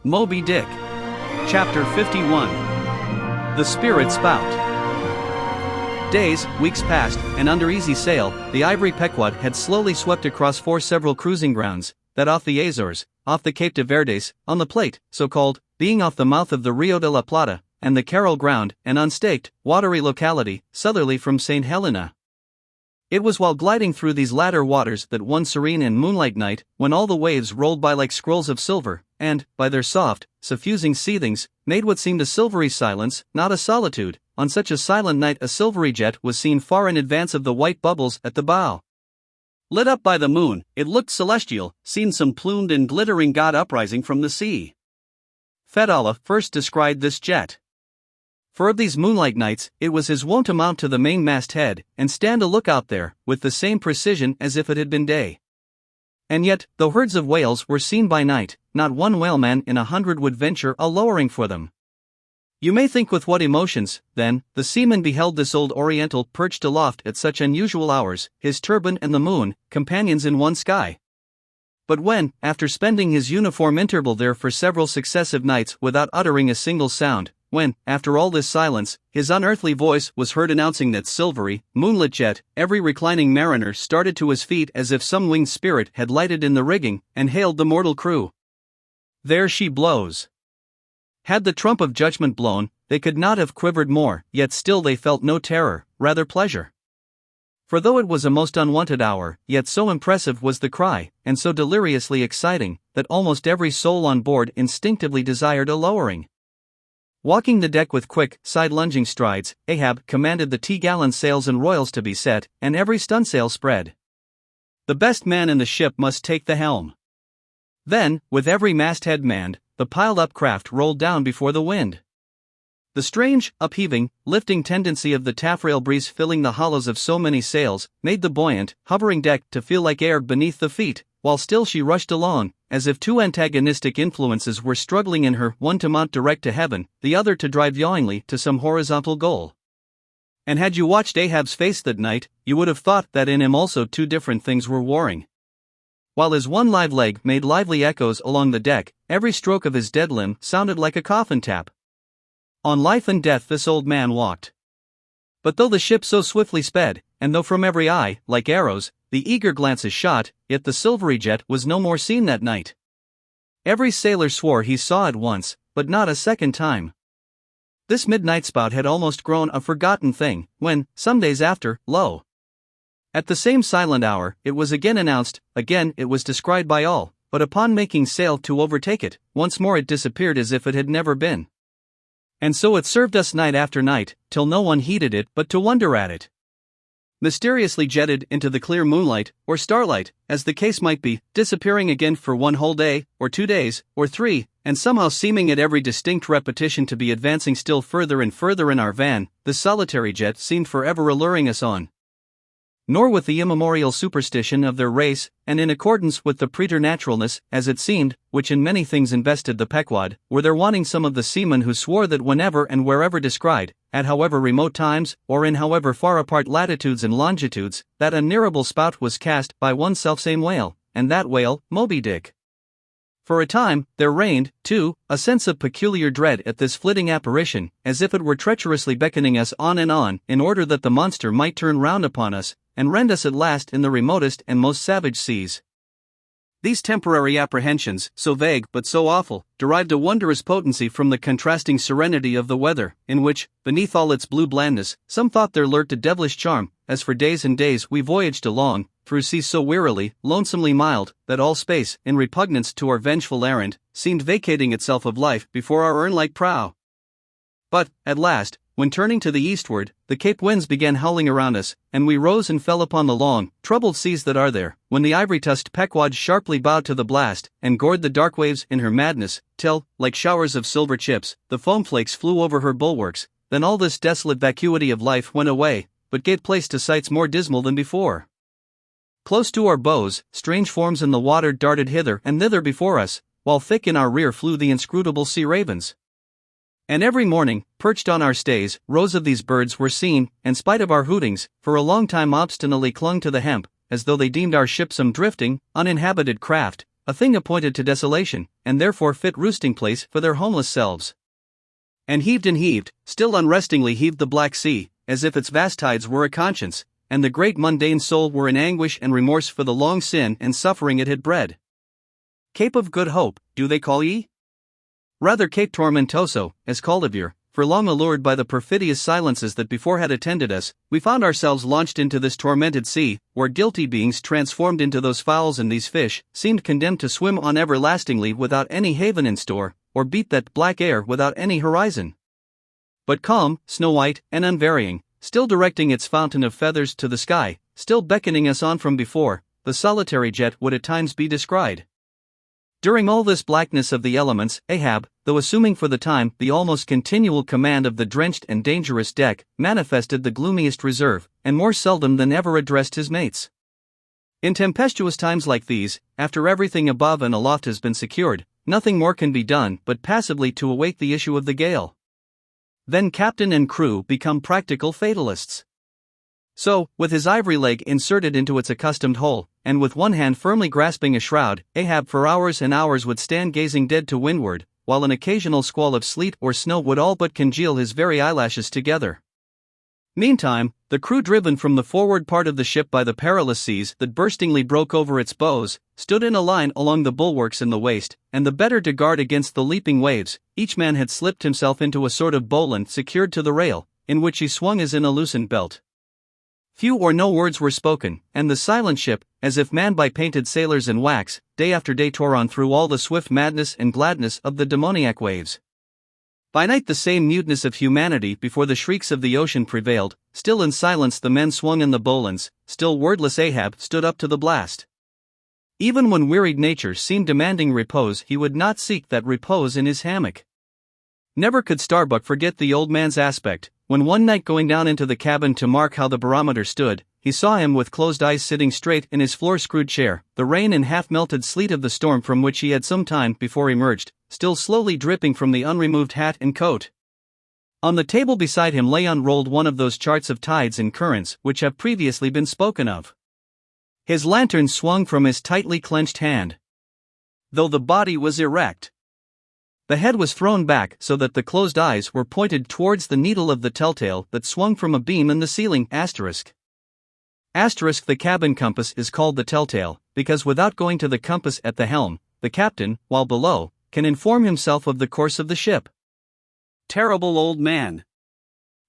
Moby Dick. Chapter 51. The Spirit-Spout. Days, weeks passed, and under easy sail, the ivory Pequod had slowly swept across several cruising grounds, that off the Azores, off the Cape de Verdes, on the Plate, so-called, being off the mouth of the Rio de la Plata, and the Carroll Ground, an unstaked, watery locality, southerly from St. Helena. It was while gliding through these latter waters that one serene and moonlight night, when all the waves rolled by like scrolls of silver, and, by their soft, suffusing seethings, made what seemed a silvery silence, not a solitude, on such a silent night a silvery jet was seen far in advance of the white bubbles at the bow. Lit up by the moon, it looked celestial, seen some plumed and glittering god uprising from the sea. Fedallah first described this jet. For of these moonlight nights, it was his wont to mount to the mainmast head, and stand a lookout there, with the same precision as if it had been day. And yet, though herds of whales were seen by night, not one whaleman in 100 would venture a lowering for them. You may think with what emotions, then, the seaman beheld this old Oriental perched aloft at such unusual hours, his turban and the moon, companions in one sky. But when, after spending his uniform interval there for several successive nights without uttering a single sound, when, after all this silence, his unearthly voice was heard announcing that silvery, moonlit jet, every reclining mariner started to his feet as if some winged spirit had lighted in the rigging, and hailed the mortal crew. There she blows. Had the trump of judgment blown, they could not have quivered more, yet still they felt no terror, rather pleasure. For though it was a most unwonted hour, yet so impressive was the cry, and so deliriously exciting, that almost every soul on board instinctively desired a lowering. Walking the deck with quick, side-lunging strides, Ahab commanded the t-gallant sails and royals to be set, and every stunsail spread. The best man in the ship must take the helm. Then, with every masthead manned, the piled-up craft rolled down before the wind. The strange, upheaving, lifting tendency of the taffrail breeze filling the hollows of so many sails, made the buoyant, hovering deck to feel like air beneath the feet, while still she rushed along, as if two antagonistic influences were struggling in her, one to mount direct to heaven, the other to drive yawingly to some horizontal goal. And had you watched Ahab's face that night, you would have thought that in him also two different things were warring. While his one live leg made lively echoes along the deck, every stroke of his dead limb sounded like a coffin tap. On life and death this old man walked. But though the ship so swiftly sped, and though from every eye, like arrows, the eager glances shot, yet the silvery jet was no more seen that night. Every sailor swore he saw it once, but not a second time. This midnight spout had almost grown a forgotten thing, when, some days after, lo! At the same silent hour, it was again announced, again it was descried by all, but upon making sail to overtake it, once more it disappeared as if it had never been. And so it served us night after night, till no one heeded it but to wonder at it. Mysteriously jetted into the clear moonlight, or starlight, as the case might be, disappearing again for one whole day, or 2 days, or 3, and somehow seeming at every distinct repetition to be advancing still further and further in our van, the solitary jet seemed forever alluring us on. Nor with the immemorial superstition of their race, and in accordance with the preternaturalness, as it seemed, which in many things invested the Pequod, were there wanting some of the seamen who swore that whenever and wherever descried, at however remote times, or in however far apart latitudes and longitudes, that unnearable spout was cast by one selfsame whale, and that whale, Moby Dick. For a time, there reigned, too, a sense of peculiar dread at this flitting apparition, as if it were treacherously beckoning us on, in order that the monster might turn round upon us, and rend us at last in the remotest and most savage seas. These temporary apprehensions, so vague but so awful, derived a wondrous potency from the contrasting serenity of the weather, in which, beneath all its blue blandness, some thought there lurked a devilish charm, as for days and days we voyaged along, through seas so wearily, lonesomely mild, that all space, in repugnance to our vengeful errand, seemed vacating itself of life before our urn-like prow. But, at last, when turning to the eastward, the Cape winds began howling around us, and we rose and fell upon the long, troubled seas that are there, when the ivory-tusked Pequod sharply bowed to the blast, and gored the dark waves in her madness, till, like showers of silver chips, the foam flakes flew over her bulwarks. Then all this desolate vacuity of life went away, but gave place to sights more dismal than before. Close to our bows, strange forms in the water darted hither and thither before us, while thick in our rear flew the inscrutable sea ravens. And every morning, perched on our stays, rows of these birds were seen, and spite of our hootings, for a long time obstinately clung to the hemp, as though they deemed our ship some drifting, uninhabited craft, a thing appointed to desolation, and therefore fit roosting place for their homeless selves. And heaved, still unrestingly heaved the black sea, as if its vast tides were a conscience, and the great mundane soul were in anguish and remorse for the long sin and suffering it had bred. Cape of Good Hope, do they call ye? Rather Cape Tormentoso, as called of yore, for long allured by the perfidious silences that before had attended us, we found ourselves launched into this tormented sea, where guilty beings transformed into those fowls and these fish, seemed condemned to swim on everlastingly without any haven in store, or beat that black air without any horizon. But calm, snow-white, and unvarying, still directing its fountain of feathers to the sky, still beckoning us on from before, the solitary jet would at times be descried. During all this blackness of the elements, Ahab, though assuming for the time the almost continual command of the drenched and dangerous deck, manifested the gloomiest reserve, and more seldom than ever addressed his mates. In tempestuous times like these, after everything above and aloft has been secured, nothing more can be done but passively to await the issue of the gale. Then captain and crew become practical fatalists. So, with his ivory leg inserted into its accustomed hole, and with one hand firmly grasping a shroud, Ahab for hours and hours would stand gazing dead to windward, while an occasional squall of sleet or snow would all but congeal his very eyelashes together. Meantime, the crew, driven from the forward part of the ship by the perilous seas that burstingly broke over its bows, stood in a line along the bulwarks in the waist, and the better to guard against the leaping waves, each man had slipped himself into a sort of bowline secured to the rail, in which he swung as in a loosened belt. Few or no words were spoken, and the silent ship, as if manned by painted sailors in wax, day after day tore on through all the swift madness and gladness of the demoniac waves. By night the same muteness of humanity before the shrieks of the ocean prevailed, still in silence the men swung in the bowlines, still wordless Ahab stood up to the blast. Even when wearied nature seemed demanding repose, he would not seek that repose in his hammock. Never could Starbuck forget the old man's aspect, when one night going down into the cabin to mark how the barometer stood, he saw him with closed eyes sitting straight in his floor-screwed chair, the rain and half-melted sleet of the storm from which he had some time before emerged, still slowly dripping from the unremoved hat and coat. On the table beside him lay unrolled one of those charts of tides and currents which have previously been spoken of. His lantern swung from his tightly clenched hand. Though the body was erect, the head was thrown back so that the closed eyes were pointed towards the needle of the telltale that swung from a beam in the ceiling. Asterisk. The cabin compass is called the telltale, because without going to the compass at the helm, the captain, while below, can inform himself of the course of the ship. Terrible old man!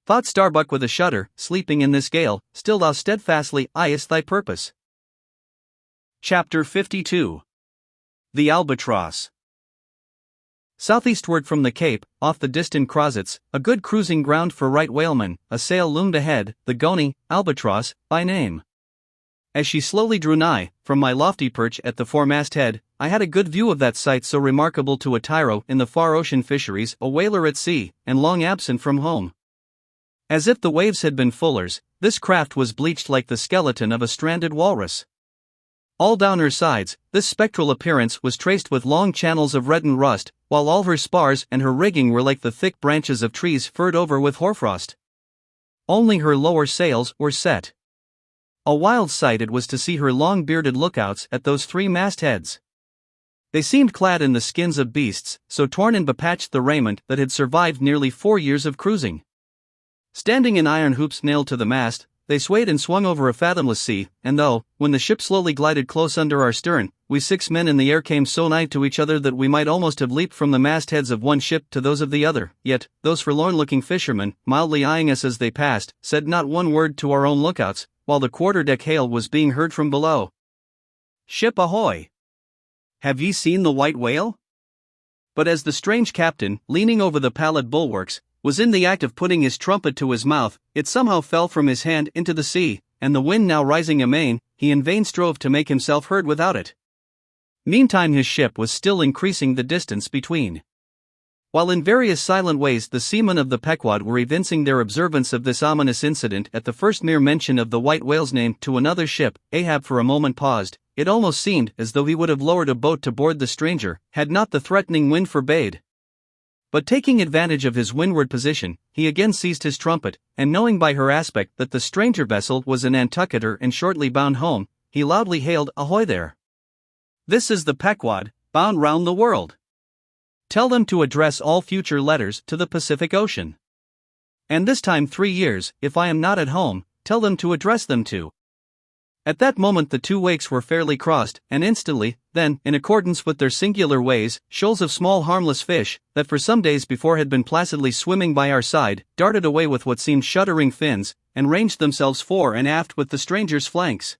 Thought Starbuck with a shudder, sleeping in this gale, still thou steadfastly eyest thy purpose. Chapter 52. The Albatross. Southeastward from the Cape, off the distant Crozets, a good cruising ground for right whalemen, a sail loomed ahead, the Goney, Albatross, by name. As she slowly drew nigh, from my lofty perch at the foremast head, I had a good view of that sight so remarkable to a tyro in the far ocean fisheries, a whaler at sea, and long absent from home. As if the waves had been fullers, this craft was bleached like the skeleton of a stranded walrus. All down her sides, this spectral appearance was traced with long channels of reddened rust, while all her spars and her rigging were like the thick branches of trees furred over with hoarfrost. Only her lower sails were set. A wild sight it was to see her long-bearded lookouts at those three mastheads. They seemed clad in the skins of beasts, so torn and bepatched the raiment that had survived nearly 4 years of cruising. Standing in iron hoops nailed to the mast, they swayed and swung over a fathomless sea, and though, when the ship slowly glided close under our stern, we 6 men in the air came so nigh to each other that we might almost have leaped from the mastheads of one ship to those of the other, yet, those forlorn-looking fishermen, mildly eyeing us as they passed, said not one word to our own lookouts, while the quarter-deck hail was being heard from below. "Ship ahoy! Have ye seen the white whale?" But as the strange captain, leaning over the pallid bulwarks, was in the act of putting his trumpet to his mouth, it somehow fell from his hand into the sea, and the wind now rising amain, he in vain strove to make himself heard without it. Meantime his ship was still increasing the distance between. While in various silent ways the seamen of the Pequod were evincing their observance of this ominous incident at the first mere mention of the white whale's name to another ship, Ahab for a moment paused. It almost seemed as though he would have lowered a boat to board the stranger, had not the threatening wind forbade. But taking advantage of his windward position, he again seized his trumpet, and knowing by her aspect that the stranger vessel was a Nantucketer and shortly bound home, he loudly hailed "Ahoy there!" This is the Pequod, bound round the world. Tell them to address all future letters to the Pacific Ocean. And this time 3 years, if I am not at home, tell them to address them to. At that moment the two wakes were fairly crossed, and instantly, then, in accordance with their singular ways, shoals of small harmless fish, that for some days before had been placidly swimming by our side, darted away with what seemed shuddering fins, and ranged themselves fore and aft with the stranger's flanks.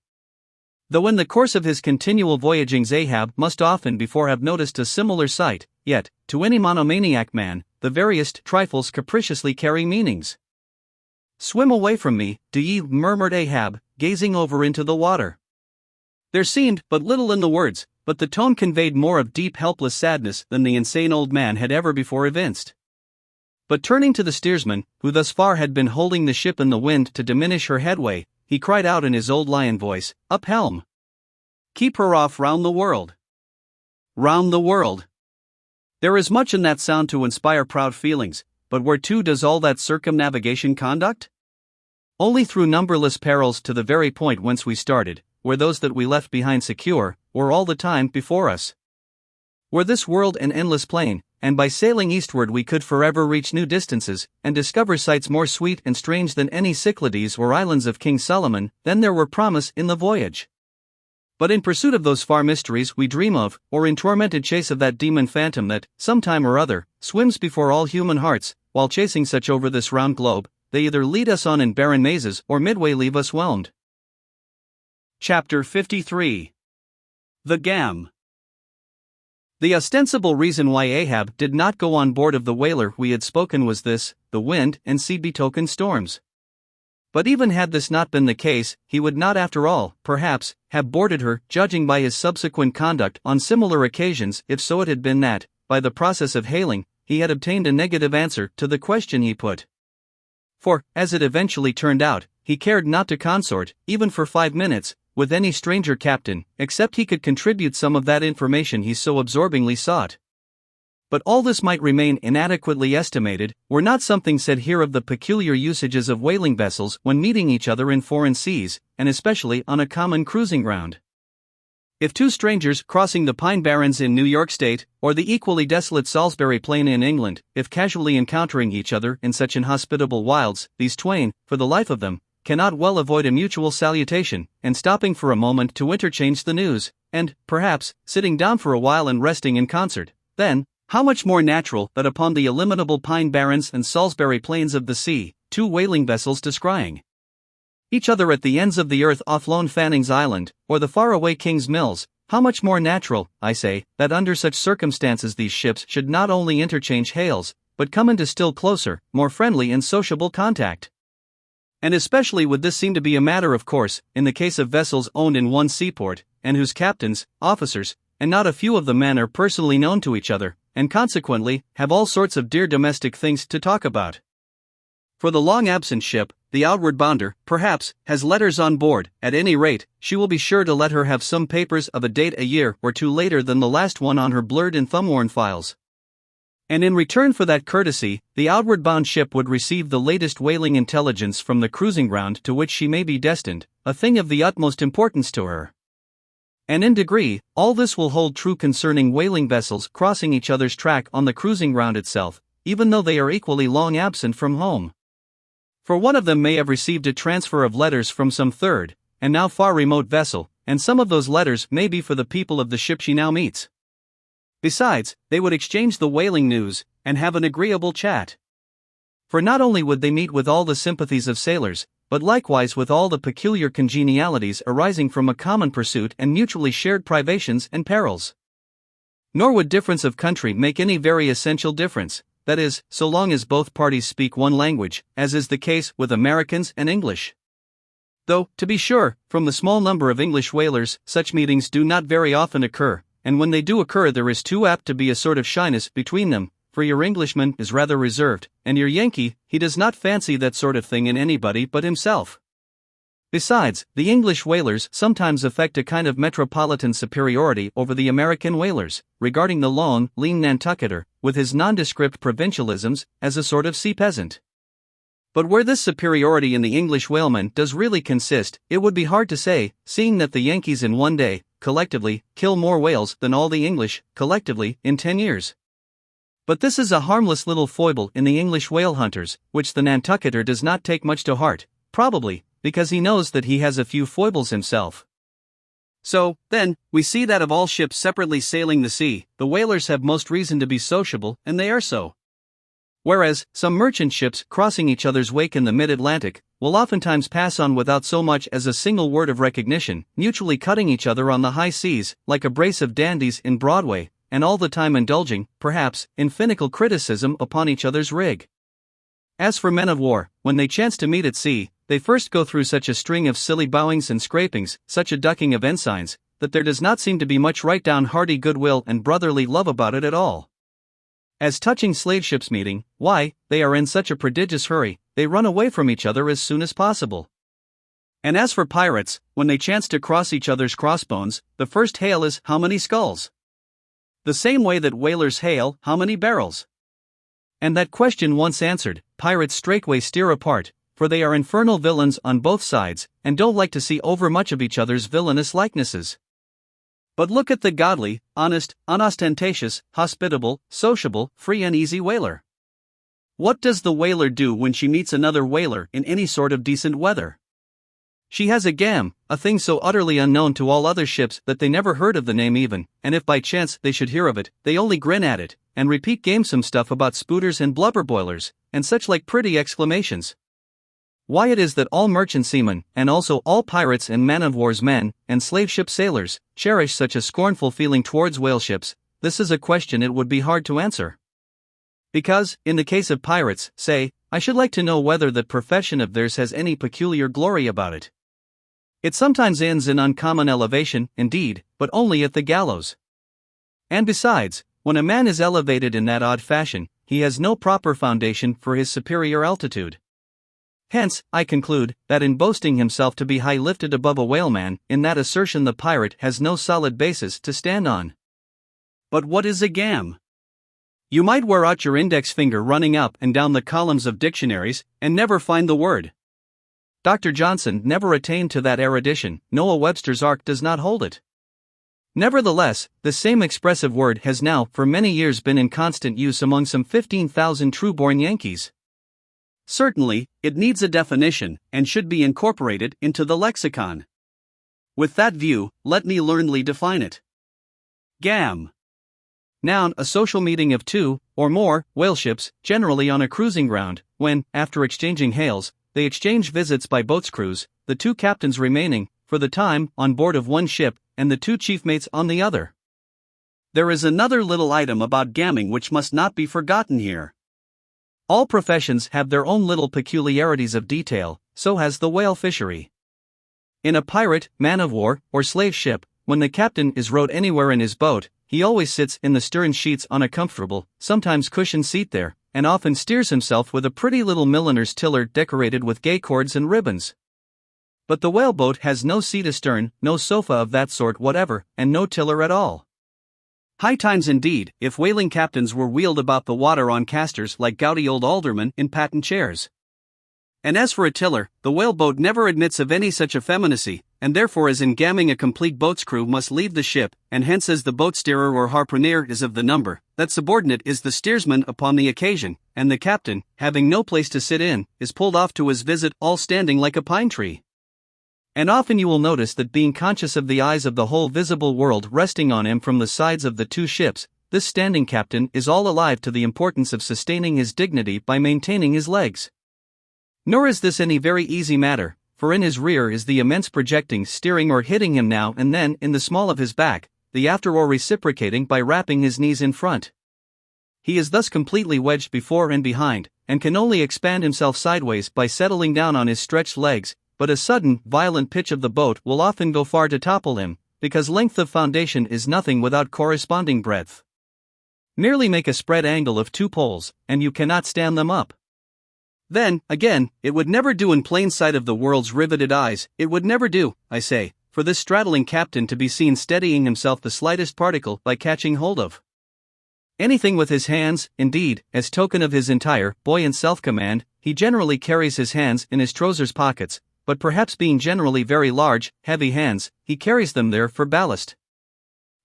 Though in the course of his continual voyagings Ahab must often before have noticed a similar sight, yet, to any monomaniac man, the veriest trifles capriciously carry meanings. "Swim away from me, do ye?" murmured Ahab, gazing over into the water. There seemed but little in the words, but the tone conveyed more of deep helpless sadness than the insane old man had ever before evinced. But turning to the steersman, who thus far had been holding the ship in the wind to diminish her headway, he cried out in his old lion voice, "Up helm! Keep her off round the world! Round the world!" There is much in that sound to inspire proud feelings, but where to does all that circumnavigation conduct? Only through numberless perils to the very point whence we started, where those that we left behind secure, were all the time before us. Were this world an endless plain, and by sailing eastward we could forever reach new distances, and discover sights more sweet and strange than any Cyclades or islands of King Solomon, then there were promise in the voyage. But in pursuit of those far mysteries we dream of, or in tormented chase of that demon phantom that, some time or other, swims before all human hearts, while chasing such over this round globe, they either lead us on in barren mazes or midway leave us whelmed. Chapter 53. The Gam. The ostensible reason why Ahab did not go on board of the whaler we had spoken was this: the wind and sea betokened storms. But even had this not been the case, he would not after all, perhaps, have boarded her, judging by his subsequent conduct on similar occasions, if so it had been that, by the process of hailing, he had obtained a negative answer to the question he put. For, as it eventually turned out, he cared not to consort, even for 5 minutes, with any stranger captain, except he could contribute some of that information he so absorbingly sought. But all this might remain inadequately estimated, were not something said here of the peculiar usages of whaling vessels when meeting each other in foreign seas, and especially on a common cruising ground. If two strangers crossing the Pine Barrens in New York State, or the equally desolate Salisbury Plain in England, if casually encountering each other in such inhospitable wilds, these twain, for the life of them, cannot well avoid a mutual salutation, and stopping for a moment to interchange the news, and, perhaps, sitting down for a while and resting in concert, then, how much more natural that upon the illimitable Pine Barrens and Salisbury Plains of the sea, two whaling vessels descrying each other at the ends of the earth off lone Fanning's Island, or the faraway King's Mills, how much more natural, I say, that under such circumstances these ships should not only interchange hails, but come into still closer, more friendly and sociable contact. And especially would this seem to be a matter of course, in the case of vessels owned in one seaport, and whose captains, officers, and not a few of the men are personally known to each other, and consequently, have all sorts of dear domestic things to talk about. For the long-absent ship, the outward bounder, perhaps, has letters on board. At any rate, she will be sure to let her have some papers of a date a year or two later than the last one on her blurred and thumb-worn files. And in return for that courtesy, the outward-bound ship would receive the latest whaling intelligence from the cruising ground to which she may be destined, a thing of the utmost importance to her. And in degree, all this will hold true concerning whaling vessels crossing each other's track on the cruising ground itself, even though they are equally long absent from home. For one of them may have received a transfer of letters from some third, and now far remote vessel, and some of those letters may be for the people of the ship she now meets. Besides, they would exchange the whaling news, and have an agreeable chat. For not only would they meet with all the sympathies of sailors, but likewise with all the peculiar congenialities arising from a common pursuit and mutually shared privations and perils. Nor would difference of country make any very essential difference, that is, so long as both parties speak one language, as is the case with Americans and English. Though, to be sure, from the small number of English whalers, such meetings do not very often occur, and when they do occur there is too apt to be a sort of shyness between them, for your Englishman is rather reserved, and your Yankee, he does not fancy that sort of thing in anybody but himself. Besides, the English whalers sometimes affect a kind of metropolitan superiority over the American whalers, regarding the lone, lean Nantucketer, with his nondescript provincialisms, as a sort of sea peasant. But where this superiority in the English whaleman does really consist, it would be hard to say, seeing that the Yankees in one day collectively, kill more whales than all the English, collectively, in 10 years. But this is a harmless little foible in the English whale hunters, which the Nantucketer does not take much to heart, probably, because he knows that he has a few foibles himself. So, then, we see that of all ships separately sailing the sea, the whalers have most reason to be sociable, and they are so. Whereas, some merchant ships crossing each other's wake in the mid-Atlantic will oftentimes pass on without so much as a single word of recognition, mutually cutting each other on the high seas, like a brace of dandies in Broadway, and all the time indulging, perhaps, in finical criticism upon each other's rig. As for men of war, when they chance to meet at sea, they first go through such a string of silly bowings and scrapings, such a ducking of ensigns, that there does not seem to be much right down hearty goodwill and brotherly love about it at all. As touching slave ships meeting, why, they are in such a prodigious hurry, they run away from each other as soon as possible. And as for pirates, when they chance to cross each other's crossbones, the first hail is, "How many skulls?" The same way that whalers hail, "How many barrels?" And that question once answered, pirates straightway steer apart, for they are infernal villains on both sides, and don't like to see overmuch of each other's villainous likenesses. But look at the godly, honest, unostentatious, hospitable, sociable, free and easy whaler. What does the whaler do when she meets another whaler in any sort of decent weather? She has a gam, a thing so utterly unknown to all other ships that they never heard of the name even, and if by chance they should hear of it, they only grin at it, and repeat gamesome stuff about spooters and blubber boilers, and such like pretty exclamations. Why it is that all merchant seamen, and also all pirates and man-of-war's men, and slave ship sailors, cherish such a scornful feeling towards whale ships, this is a question it would be hard to answer. Because, in the case of pirates, say, I should like to know whether that profession of theirs has any peculiar glory about it. It sometimes ends in uncommon elevation, indeed, but only at the gallows. And besides, when a man is elevated in that odd fashion, he has no proper foundation for his superior altitude. Hence, I conclude, that in boasting himself to be high lifted above a whaleman, in that assertion the pirate has no solid basis to stand on. But what is a gam? You might wear out your index finger running up and down the columns of dictionaries, and never find the word. Dr. Johnson never attained to that erudition, Noah Webster's Ark does not hold it. Nevertheless, the same expressive word has now for many years been in constant use among some 15,000 true-born Yankees. Certainly, it needs a definition, and should be incorporated into the lexicon. With that view, let me learnedly define it. Gam. Noun, a social meeting of two, or more, whale ships, generally on a cruising ground, when, after exchanging hails, they exchange visits by boat's crews, the two captains remaining, for the time, on board of one ship, and the two chief mates on the other. There is another little item about gamming which must not be forgotten here. All professions have their own little peculiarities of detail, so has the whale fishery. In a pirate, man-of-war, or slave ship, when the captain is rowed anywhere in his boat, he always sits in the stern sheets on a comfortable, sometimes cushioned seat there, and often steers himself with a pretty little milliner's tiller decorated with gay cords and ribbons. But the whaleboat has no seat astern, no sofa of that sort whatever, and no tiller at all. High times indeed, if whaling captains were wheeled about the water on casters like gouty old aldermen in patent chairs. And as for a tiller, the whaleboat never admits of any such effeminacy, and therefore as in gamming a complete boat's crew must leave the ship, and hence as the boat steerer or harpooner is of the number, that subordinate is the steersman upon the occasion, and the captain, having no place to sit in, is pulled off to his visit all standing like a pine tree. And often you will notice that being conscious of the eyes of the whole visible world resting on him from the sides of the two ships, this standing captain is all alive to the importance of sustaining his dignity by maintaining his legs. Nor is this any very easy matter, for in his rear is the immense projecting steering or hitting him now and then in the small of his back, the after or reciprocating by wrapping his knees in front. He is thus completely wedged before and behind, and can only expand himself sideways by settling down on his stretched legs, but a sudden, violent pitch of the boat will often go far to topple him, because length of foundation is nothing without corresponding breadth. Merely make a spread angle of two poles, and you cannot stand them up. Then, again, it would never do in plain sight of the world's riveted eyes, it would never do, I say, for this straddling captain to be seen steadying himself the slightest particle by catching hold of anything with his hands. Indeed, as token of his entire, buoyant self-command, he generally carries his hands in his trousers pockets, but perhaps being generally very large, heavy hands, he carries them there for ballast.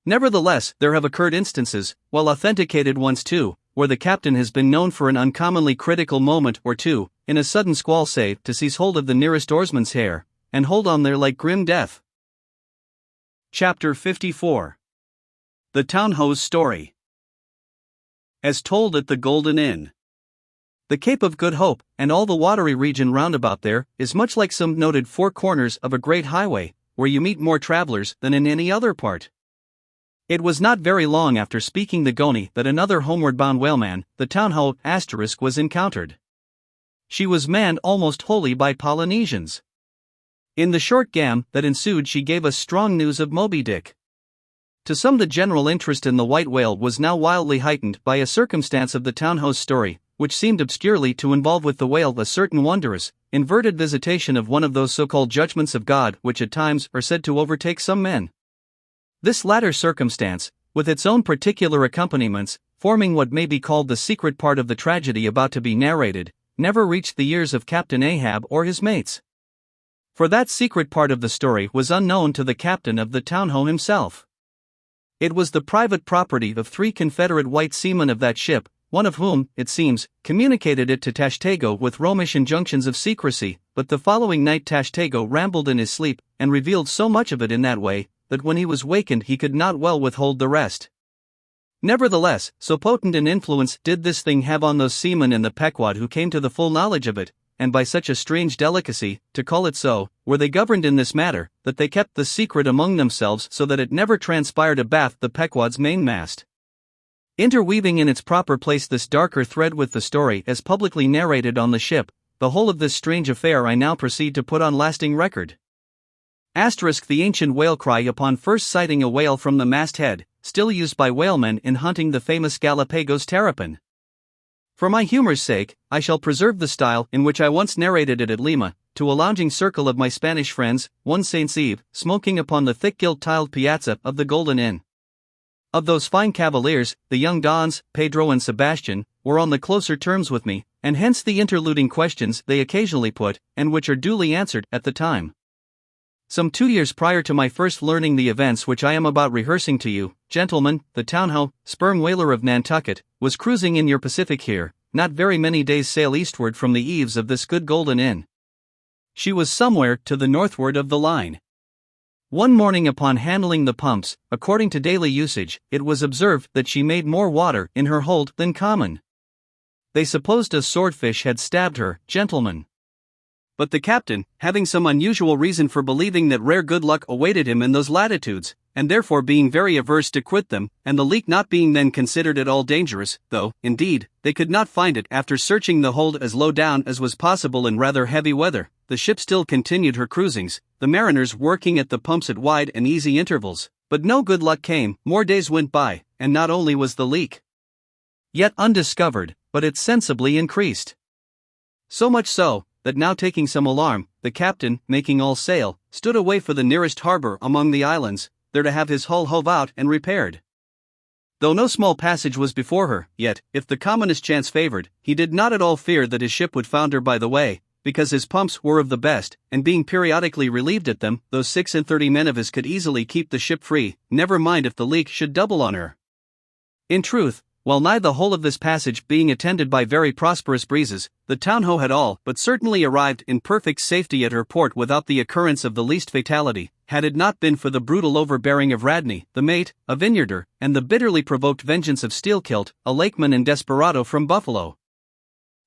Nevertheless, there have occurred instances, well authenticated ones too, where the captain has been known for an uncommonly critical moment or two, in a sudden squall say, to seize hold of the nearest oarsman's hair, and hold on there like grim death. Chapter 54. The Townhoe's Story. As told at the Golden Inn. The Cape of Good Hope, and all the watery region round about there, is much like some noted four corners of a great highway, where you meet more travelers than in any other part. It was not very long after speaking the Goni that another homeward-bound whaleman, the Townhoe *, was encountered. She was manned almost wholly by Polynesians. In the short gam that ensued she gave us strong news of Moby Dick. To some the general interest in the white whale was now wildly heightened by a circumstance of the Townhoe's story, which seemed obscurely to involve with the whale a certain wondrous, inverted visitation of one of those so-called judgments of God which at times are said to overtake some men. This latter circumstance, with its own particular accompaniments, forming what may be called the secret part of the tragedy about to be narrated, never reached the ears of Captain Ahab or his mates. For that secret part of the story was unknown to the captain of the Townhoe himself. It was the private property of 3 Confederate white seamen of that ship, one of whom, it seems, communicated it to Tashtego with Romish injunctions of secrecy, but the following night Tashtego rambled in his sleep, and revealed so much of it in that way, that when he was wakened he could not well withhold the rest. Nevertheless, so potent an influence did this thing have on those seamen in the Pequod who came to the full knowledge of it, and by such a strange delicacy, to call it so, were they governed in this matter, that they kept the secret among themselves so that it never transpired abaft the Pequod's mainmast. Interweaving in its proper place this darker thread with the story as publicly narrated on the ship, the whole of this strange affair I now proceed to put on lasting record. The ancient whale cry upon first sighting a whale from the masthead, still used by whalemen in hunting the famous Galapagos terrapin. For my humor's sake, I shall preserve the style in which I once narrated it at Lima, to a lounging circle of my Spanish friends, one Saint's Eve, smoking upon the thick gilt-tiled piazza of the Golden Inn. Of those fine cavaliers, the young Dons, Pedro and Sebastian, were on the closer terms with me, and hence the interluding questions they occasionally put, and which are duly answered at the time. Some 2 years prior to my first learning the events which I am about rehearsing to you, gentlemen, the Townhoe, sperm whaler of Nantucket, was cruising in your Pacific here, not very many days' sail eastward from the eaves of this good Golden Inn. She was somewhere to the northward of the line. One morning upon handling the pumps, according to daily usage, it was observed that she made more water in her hold than common. They supposed a swordfish had stabbed her, gentlemen. But the captain, having some unusual reason for believing that rare good luck awaited him in those latitudes, and therefore being very averse to quit them, and the leak not being then considered at all dangerous, though, indeed, they could not find it after searching the hold as low down as was possible in rather heavy weather, the ship still continued her cruisings, the mariners working at the pumps at wide and easy intervals, but no good luck came. More days went by, and not only was the leak yet undiscovered, but it sensibly increased. So much so, that now taking some alarm, the captain, making all sail, stood away for the nearest harbor among the islands, there to have his hull hove out and repaired. Though no small passage was before her, yet, if the commonest chance favored, he did not at all fear that his ship would founder by the way, because his pumps were of the best, and being periodically relieved at them, those 36 men of his could easily keep the ship free, never mind if the leak should double on her. In truth, while nigh the whole of this passage being attended by very prosperous breezes, the Townhoe had all but certainly arrived in perfect safety at her port without the occurrence of the least fatality, had it not been for the brutal overbearing of Radney, the mate, a vineyarder, and the bitterly provoked vengeance of Steelkilt, a lakeman and desperado from Buffalo.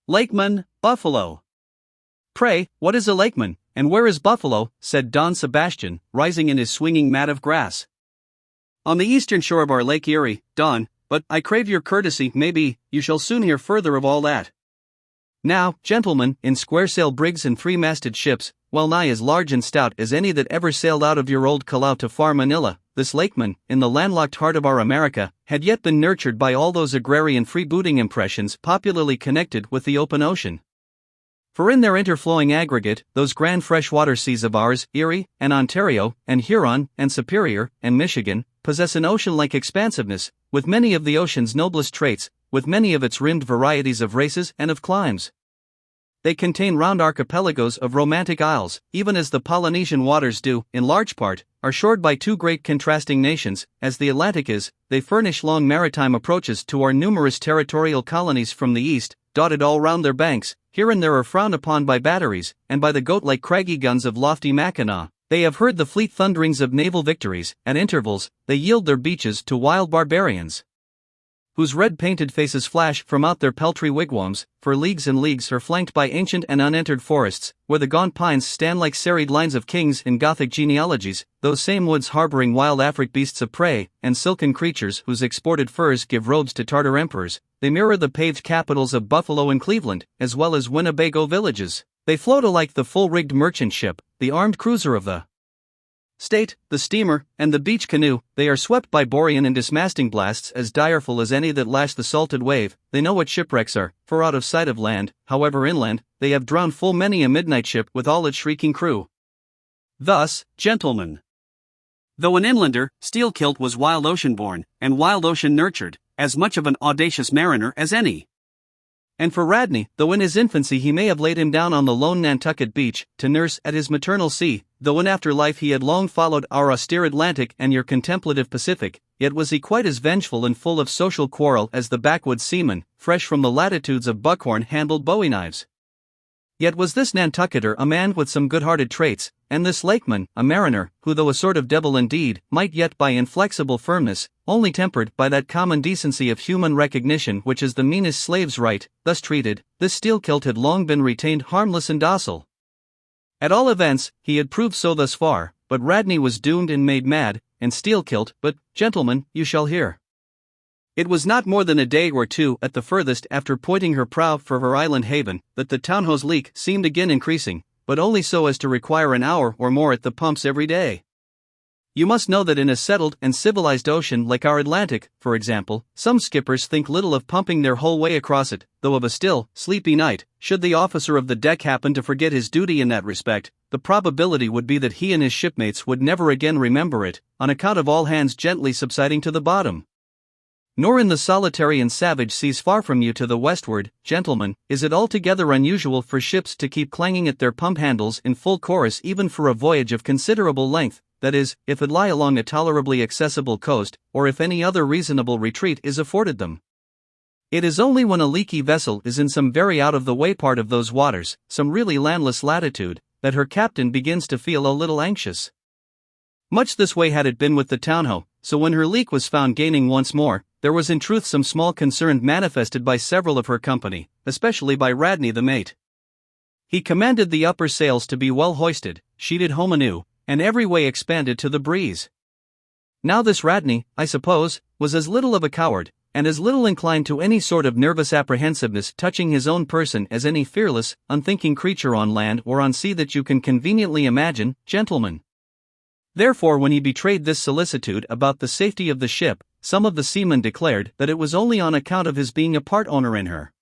Lakeman, Buffalo. Pray, what is a lakeman, and where is Buffalo? Said Don Sebastian, rising in his swinging mat of grass. On the eastern shore of our Lake Erie, Don, but I crave your courtesy, maybe, you shall soon hear further of all that. Now, gentlemen, in square-sail brigs and three-masted ships, well nigh as large and stout as any that ever sailed out of your old Callao to far Manila, this lakeman, in the landlocked heart of our America, had yet been nurtured by all those agrarian freebooting impressions popularly connected with the open ocean. For in their interflowing aggregate, those grand freshwater seas of ours, Erie, and Ontario, and Huron, and Superior, and Michigan, possess an ocean-like expansiveness, with many of the ocean's noblest traits, with many of its rimmed varieties of races and of climes. They contain round archipelagos of romantic isles, even as the Polynesian waters do, in large part, are shored by two great contrasting nations. As the Atlantic is, they furnish long maritime approaches to our numerous territorial colonies from the east, dotted all round their banks. Here and there are frowned upon by batteries, and by the goat-like craggy guns of lofty Mackinaw. They have heard the fleet thunderings of naval victories. At intervals, they yield their beaches to wild barbarians, whose red-painted faces flash from out their peltry wigwams. For leagues and leagues are flanked by ancient and unentered forests, where the gaunt pines stand like serried lines of kings in Gothic genealogies, those same woods harboring wild Afric beasts of prey, and silken creatures whose exported furs give robes to Tartar emperors. They mirror the paved capitals of Buffalo and Cleveland, as well as Winnebago villages. They float alike the full-rigged merchant ship, the armed cruiser of the state, the steamer, and the beach canoe. They are swept by borean and dismasting blasts as direful as any that lash the salted wave. They know what shipwrecks are, for out of sight of land, however inland, they have drowned full many a midnight ship with all its shrieking crew. Thus, gentlemen, though an inlander, Steelkilt was wild ocean born, and wild ocean nurtured, as much of an audacious mariner as any. And for Radney, though in his infancy he may have laid him down on the lone Nantucket beach, to nurse at his maternal sea, though in after life he had long followed our austere Atlantic and your contemplative Pacific, yet was he quite as vengeful and full of social quarrel as the backwoods seaman, fresh from the latitudes of buckhorn-handled bowie knives. Yet was this Nantucketer a man with some good-hearted traits, and this Lakeman a mariner, who though a sort of devil indeed, might yet by inflexible firmness, only tempered by that common decency of human recognition which is the meanest slave's right. Thus treated, this Steelkilt had long been retained harmless and docile. At all events, he had proved so thus far, but Radney was doomed and made mad, and Steelkilt, but, gentlemen, you shall hear. It was not more than a day or two at the furthest after pointing her prow for her island haven, that the townhoe's leak seemed again increasing, but only so as to require an hour or more at the pumps every day. You must know that in a settled and civilized ocean like our Atlantic, for example, some skippers think little of pumping their whole way across it, though of a still, sleepy night, should the officer of the deck happen to forget his duty in that respect, the probability would be that he and his shipmates would never again remember it, on account of all hands gently subsiding to the bottom. Nor in the solitary and savage seas far from you to the westward, gentlemen, is it altogether unusual for ships to keep clanging at their pump handles in full chorus even for a voyage of considerable length, that is, if it lie along a tolerably accessible coast, or if any other reasonable retreat is afforded them. It is only when a leaky vessel is in some very out-of-the-way part of those waters, some really landless latitude, that her captain begins to feel a little anxious. Much this way had it been with the townhoe, so when her leak was found gaining once more, there was in truth some small concern manifested by several of her company, especially by Radney the mate. He commanded the upper sails to be well hoisted, sheeted home anew, and every way expanded to the breeze. Now this Radney, I suppose, was as little of a coward, and as little inclined to any sort of nervous apprehensiveness touching his own person as any fearless, unthinking creature on land or on sea that you can conveniently imagine, gentlemen. Therefore when he betrayed this solicitude about the safety of the ship, some of the seamen declared that it was only on account of his being a part owner in her.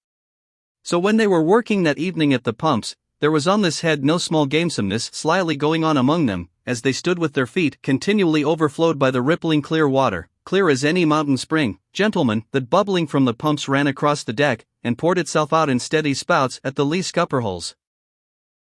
So when they were working that evening at the pumps, there was on this head no small gamesomeness slyly going on among them, as they stood with their feet continually overflowed by the rippling clear water, clear as any mountain spring, gentlemen, that bubbling from the pumps ran across the deck, and poured itself out in steady spouts at the lee scupper holes.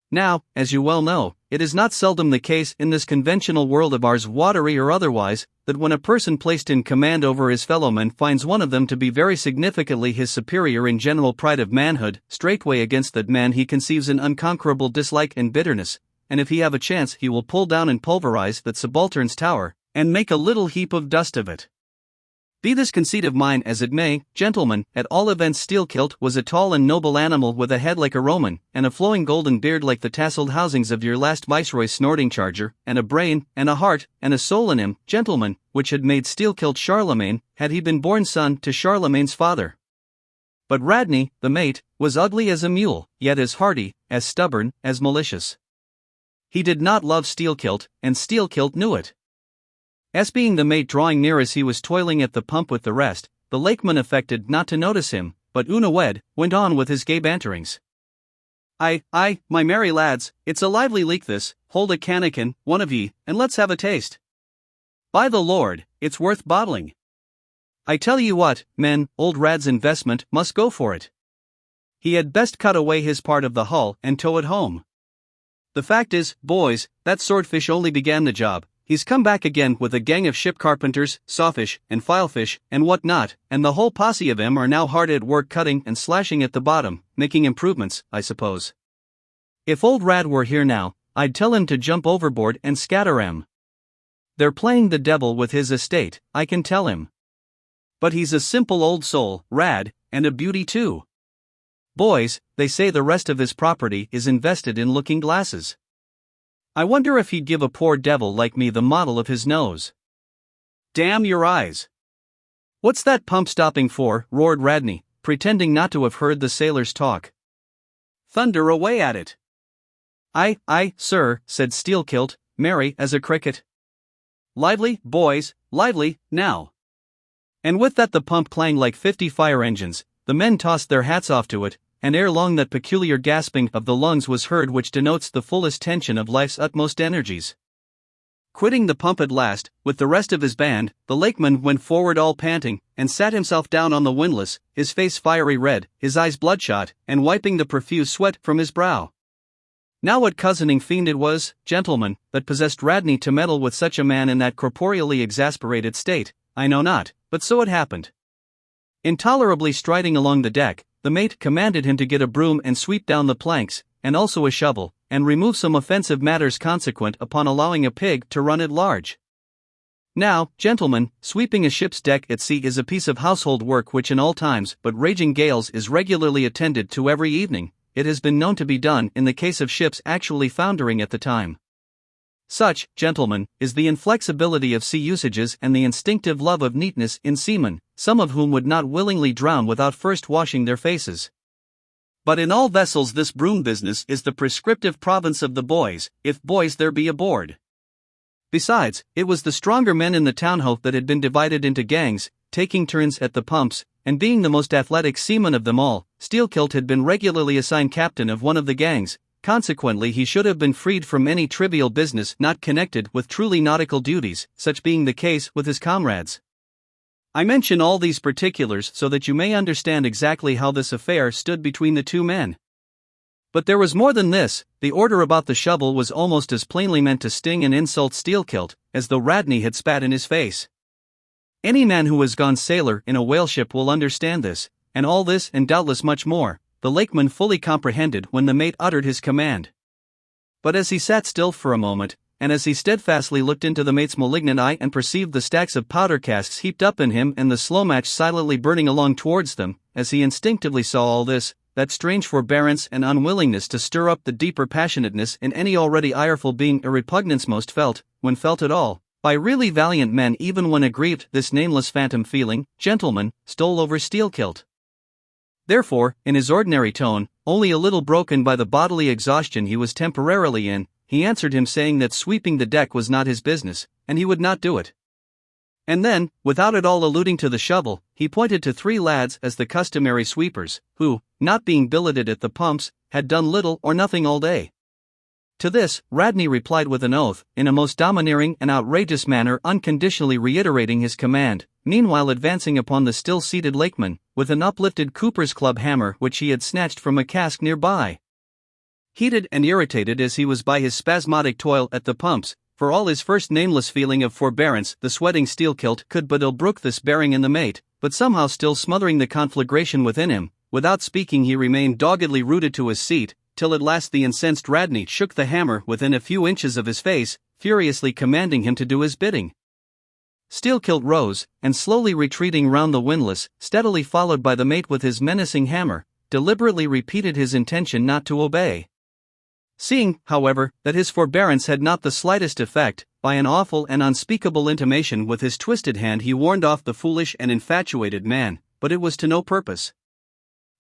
Now, as you well know, it is not seldom the case in this conventional world of ours, watery or otherwise, that when a person placed in command over his fellowmen finds one of them to be very significantly his superior in general pride of manhood, straightway against that man he conceives an unconquerable dislike and bitterness, and if he have a chance he will pull down and pulverize that subaltern's tower, and make a little heap of dust of it. Be this conceit of mine as it may, gentlemen, at all events Steelkilt was a tall and noble animal with a head like a Roman, and a flowing golden beard like the tasselled housings of your last viceroy's snorting charger, and a brain, and a heart, and a soul in him, gentlemen, which had made Steelkilt Charlemagne, had he been born son to Charlemagne's father. But Radney, the mate, was ugly as a mule, yet as hardy, as stubborn, as malicious. He did not love Steelkilt, and Steelkilt knew it. As being the mate drawing near as he was toiling at the pump with the rest, the Lakeman affected not to notice him, but unawed, went on with his gay banterings. "Aye, my merry lads, it's a lively leak this, hold a cannikin, one of ye, and let's have a taste. By the Lord, it's worth bottling. I tell you what, men, old Rad's investment must go for it. He had best cut away his part of the hull and tow it home. The fact is, boys, that swordfish only began the job. He's come back again with a gang of ship carpenters, sawfish, and filefish, and what not, and the whole posse of 'em are now hard at work cutting and slashing at the bottom, making improvements, I suppose. If old Rad were here now, I'd tell him to jump overboard and scatter 'em. They're playing the devil with his estate, I can tell him. But he's a simple old soul, Rad, and a beauty too. Boys, they say the rest of his property is invested in looking glasses. I wonder if he'd give a poor devil like me the model of his nose. Damn your eyes! What's that pump stopping for? Roared Radney, pretending not to have heard the sailors talk. Thunder away at it! Aye, sir, said Steelkilt, merry as a cricket. Lively, boys, lively, now! And with that the pump clanged like 50 fire engines. The men tossed their hats off to it, and ere long that peculiar gasping of the lungs was heard which denotes the fullest tension of life's utmost energies. Quitting the pump at last, with the rest of his band, the lakeman went forward all panting, and sat himself down on the windlass, his face fiery red, his eyes bloodshot, and wiping the profuse sweat from his brow. Now what cozening fiend it was, gentlemen, that possessed Radney to meddle with such a man in that corporeally exasperated state, I know not, but so it happened. Intolerably striding along the deck, the mate commanded him to get a broom and sweep down the planks, and also a shovel, and remove some offensive matters consequent upon allowing a pig to run at large. Now, gentlemen, sweeping a ship's deck at sea is a piece of household work which in all times but raging gales is regularly attended to every evening. It has been known to be done in the case of ships actually foundering at the time. Such, gentlemen, is the inflexibility of sea usages and the instinctive love of neatness in seamen, some of whom would not willingly drown without first washing their faces. But in all vessels this broom business is the prescriptive province of the boys, if boys there be aboard. Besides, it was the stronger men in the townhope that had been divided into gangs, taking turns at the pumps, and being the most athletic seaman of them all, Steelkilt had been regularly assigned captain of one of the gangs. Consequently he should have been freed from any trivial business not connected with truly nautical duties, such being the case with his comrades. I mention all these particulars so that you may understand exactly how this affair stood between the two men. But there was more than this. The order about the shovel was almost as plainly meant to sting and insult Steelkilt, as though Radney had spat in his face. Any man who has gone sailor in a whaleship will understand this, and all this and doubtless much more, the lakeman fully comprehended when the mate uttered his command. But as he sat still for a moment, and as he steadfastly looked into the mate's malignant eye and perceived the stacks of powder casks heaped up in him and the slow match silently burning along towards them, as he instinctively saw all this, that strange forbearance and unwillingness to stir up the deeper passionateness in any already ireful being a repugnance most felt, when felt at all, by really valiant men even when aggrieved, this nameless phantom feeling, gentlemen, stole over Steelkilt. Therefore, in his ordinary tone, only a little broken by the bodily exhaustion he was temporarily in, he answered him saying that sweeping the deck was not his business, and he would not do it. And then, without at all alluding to the shovel, he pointed to 3 lads as the customary sweepers, who, not being billeted at the pumps, had done little or nothing all day. To this, Radney replied with an oath, in a most domineering and outrageous manner, unconditionally reiterating his command, meanwhile advancing upon the still-seated lakeman, with an uplifted Cooper's Club hammer which he had snatched from a cask nearby. Heated and irritated as he was by his spasmodic toil at the pumps, for all his first nameless feeling of forbearance, the sweating Steelkilt could but ill brook this bearing in the mate, but somehow still smothering the conflagration within him, without speaking he remained doggedly rooted to his seat, till at last the incensed Radney shook the hammer within a few inches of his face, furiously commanding him to do his bidding. Steelkilt rose, and slowly retreating round the windlass, steadily followed by the mate with his menacing hammer, deliberately repeated his intention not to obey. Seeing, however, that his forbearance had not the slightest effect, by an awful and unspeakable intimation with his twisted hand he warned off the foolish and infatuated man, but it was to no purpose.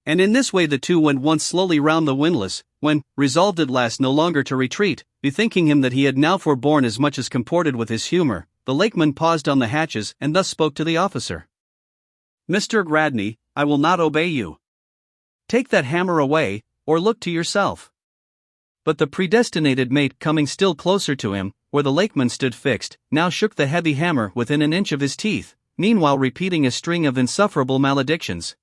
And in this way the two went once slowly round the windlass, when, resolved at last no longer to retreat, bethinking him that he had now forborne as much as comported with his humour, the lakeman paused on the hatches and thus spoke to the officer. "Mr. Radney, I will not obey you. Take that hammer away, or look to yourself." But the predestinated mate, coming still closer to him, where the lakeman stood fixed, now shook the heavy hammer within an inch of his teeth, meanwhile repeating a string of insufferable maledictions.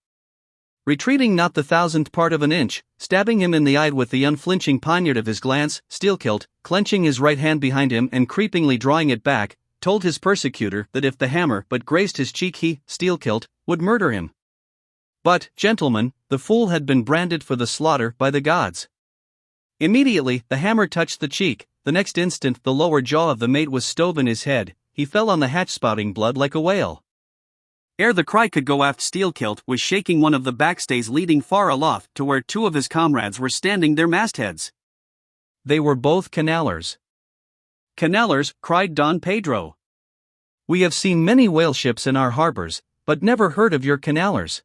retreating not the thousandth part of an inch, stabbing him in the eye with the unflinching poniard of his glance, Steelkilt, clenching his right hand behind him and creepingly drawing it back, told his persecutor that if the hammer but grazed his cheek he, Steelkilt, would murder him. But, gentlemen, the fool had been branded for the slaughter by the gods. Immediately, the hammer touched the cheek. The next instant the lower jaw of the mate was stove in his head. He fell on the hatch spouting blood like a whale. Ere the cry could go aft, Steelkilt was shaking one of the backstays leading far aloft to where two of his comrades were standing their mastheads. They were both canallers. Canallers, cried Don Pedro. We have seen many whale ships in our harbors, but never heard of your canallers.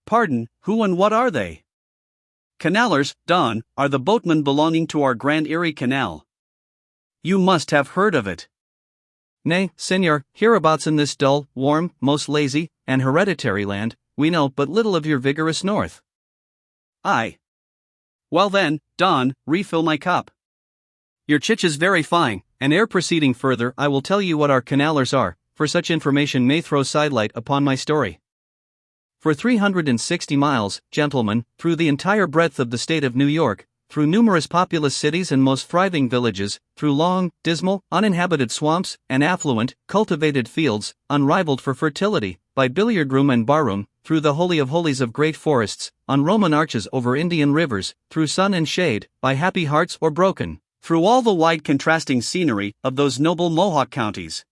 Pardon, who and what are they? Canallers, Don, are the boatmen belonging to our Grand Erie Canal. You must have heard of it. Nay, senor, hereabouts in this dull, warm, most lazy, and hereditary land, we know but little of your vigorous north. Aye. Well then, Don, refill my cup. Your chich is very fine, and ere proceeding further I will tell you what our canallers are, for such information may throw sidelight upon my story. For 360 miles, gentlemen, through the entire breadth of the state of New York, through numerous populous cities and most thriving villages, through long, dismal, uninhabited swamps, and affluent, cultivated fields, unrivaled for fertility, by billiard room and barroom, through the holy of holies of great forests, on Roman arches over Indian rivers, through sun and shade, by happy hearts or broken, through all the wide contrasting scenery of those noble Mohawk counties.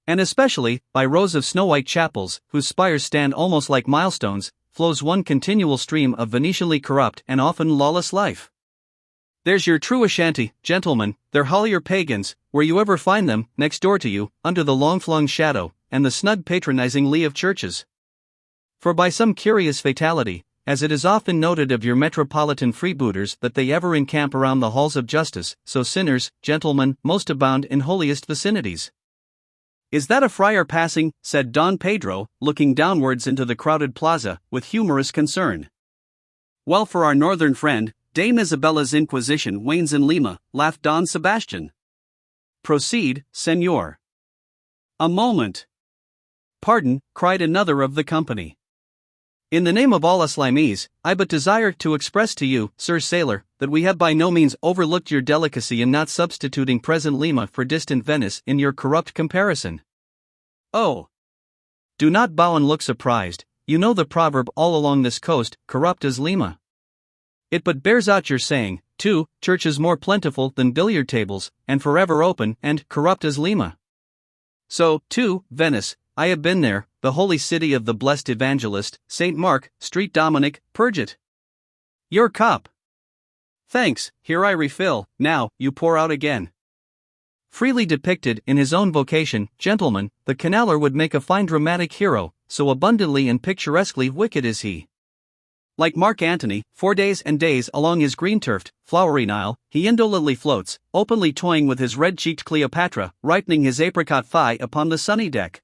And especially, by rows of snow-white chapels, whose spires stand almost like milestones, flows one continual stream of Venetianly corrupt and often lawless life. There's your true Ashanti, gentlemen, they're Hollier pagans, where you ever find them, next door to you, under the long-flung shadow, and the snug patronizing lee of churches. For by some curious fatality, as it is often noted of your metropolitan freebooters that they ever encamp around the halls of justice, so sinners, gentlemen, most abound in holiest vicinities. Is that a friar passing? Said Don Pedro, looking downwards into the crowded plaza, with humorous concern. Well, for our northern friend, Dame Isabella's Inquisition wanes in Lima, laughed Don Sebastian. Proceed, senor. A moment. Pardon, cried another of the company. In the name of all us Limese, I but desire to express to you, Sir Sailor, that we have by no means overlooked your delicacy in not substituting present Lima for distant Venice in your corrupt comparison. Oh! Do not bow and look surprised, you know the proverb all along this coast, corrupt as Lima. It but bears out your saying, too, church is more plentiful than billiard tables, and forever open, and corrupt as Lima. So, too, Venice, I have been there, the holy city of the blessed evangelist, St. Mark, Street Dominic, purge it. Your cup. Thanks, here I refill, now, you pour out again. Freely depicted in his own vocation, gentlemen, the canaller would make a fine dramatic hero, so abundantly and picturesquely wicked is he. Like Mark Antony, for days and days along his green-turfed, flowery Nile, he indolently floats, openly toying with his red-cheeked Cleopatra, ripening his apricot thigh upon the sunny deck.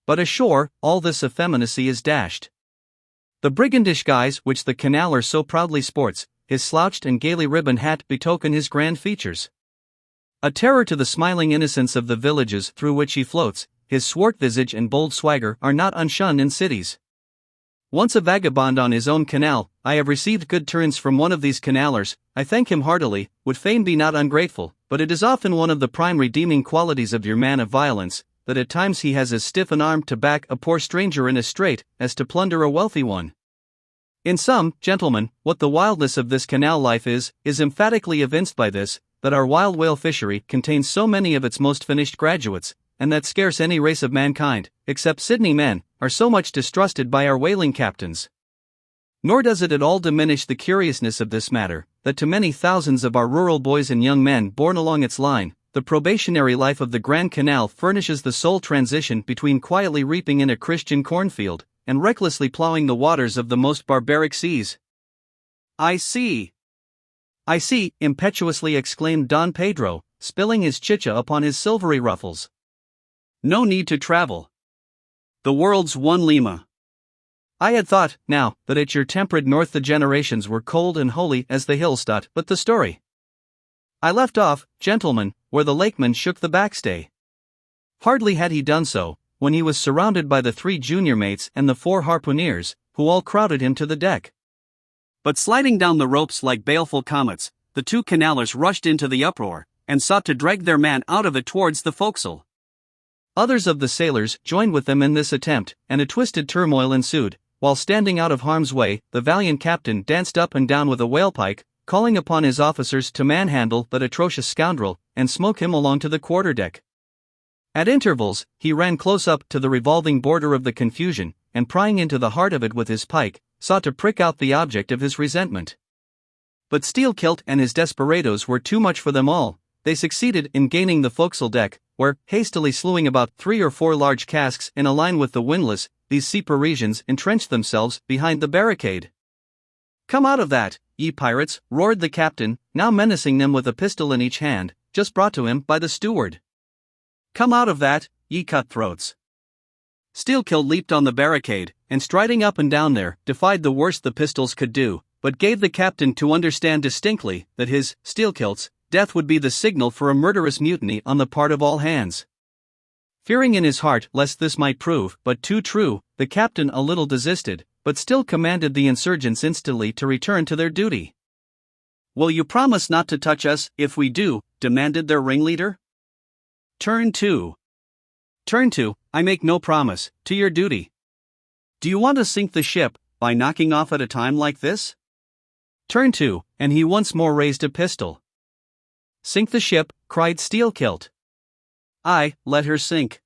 But ashore, all this effeminacy is dashed. The brigandish guise which the canaller so proudly sports, his slouched and gaily ribboned hat betoken his grand features. A terror to the smiling innocence of the villages through which he floats, his swart visage and bold swagger are not unshunned in cities. Once a vagabond on his own canal, I have received good turns from one of these canallers, I thank him heartily, would fain be not ungrateful, but it is often one of the prime redeeming qualities of your man of violence, that at times he has as stiff an arm to back a poor stranger in a strait, as to plunder a wealthy one. In sum, gentlemen, what the wildness of this canal life is emphatically evinced by this, that our wild whale fishery contains so many of its most finished graduates, and that scarce any race of mankind, except Sydney men, are so much distrusted by our whaling captains. Nor does it at all diminish the curiousness of this matter, that to many thousands of our rural boys and young men born along its line, the probationary life of the Grand Canal furnishes the sole transition between quietly reaping in a Christian cornfield, and recklessly plowing the waters of the most barbaric seas. I see, impetuously exclaimed Don Pedro, spilling his chicha upon his silvery ruffles. No need to travel. The world's one Lima. I had thought, now, that at your temperate north the generations were cold and holy as the Hillstatt, but the story. I left off, gentlemen, where the lakeman shook the backstay. Hardly had he done so, when he was surrounded by the 3 junior mates and the 4 harpooneers, who all crowded him to the deck. But sliding down the ropes like baleful comets, the two canallers rushed into the uproar, and sought to drag their man out of it towards the forecastle. Others of the sailors joined with them in this attempt, and a twisted turmoil ensued. While standing out of harm's way, the valiant captain danced up and down with a whalepike, calling upon his officers to manhandle that atrocious scoundrel, and smoke him along to the quarterdeck. At intervals, he ran close up to the revolving border of the confusion, and prying into the heart of it with his pike, sought to prick out the object of his resentment. But Steelkilt and his desperadoes were too much for them all. They succeeded in gaining the forecastle deck, where, hastily slewing about 3 or 4 large casks in a line with the windlass, these sea Parisians entrenched themselves behind the barricade. "Come out of that, ye pirates!" roared the captain, now menacing them with a pistol in each hand, just brought to him by the steward. "Come out of that, ye cutthroats!" Steelkilt leaped on the barricade, and striding up and down there, defied the worst the pistols could do, but gave the captain to understand distinctly that his, Steelkilt's, death would be the signal for a murderous mutiny on the part of all hands. Fearing in his heart lest this might prove but too true, the captain a little desisted, but still commanded the insurgents instantly to return to their duty. "Will you promise not to touch us, if we do?" demanded their ringleader. Turn 2. Turn 2, I make no promise, to your duty. Do you want to sink the ship, by knocking off at a time like this? Turn 2, and he once more raised a pistol. "Sink the ship," cried Steelkilt. "Aye, let her sink.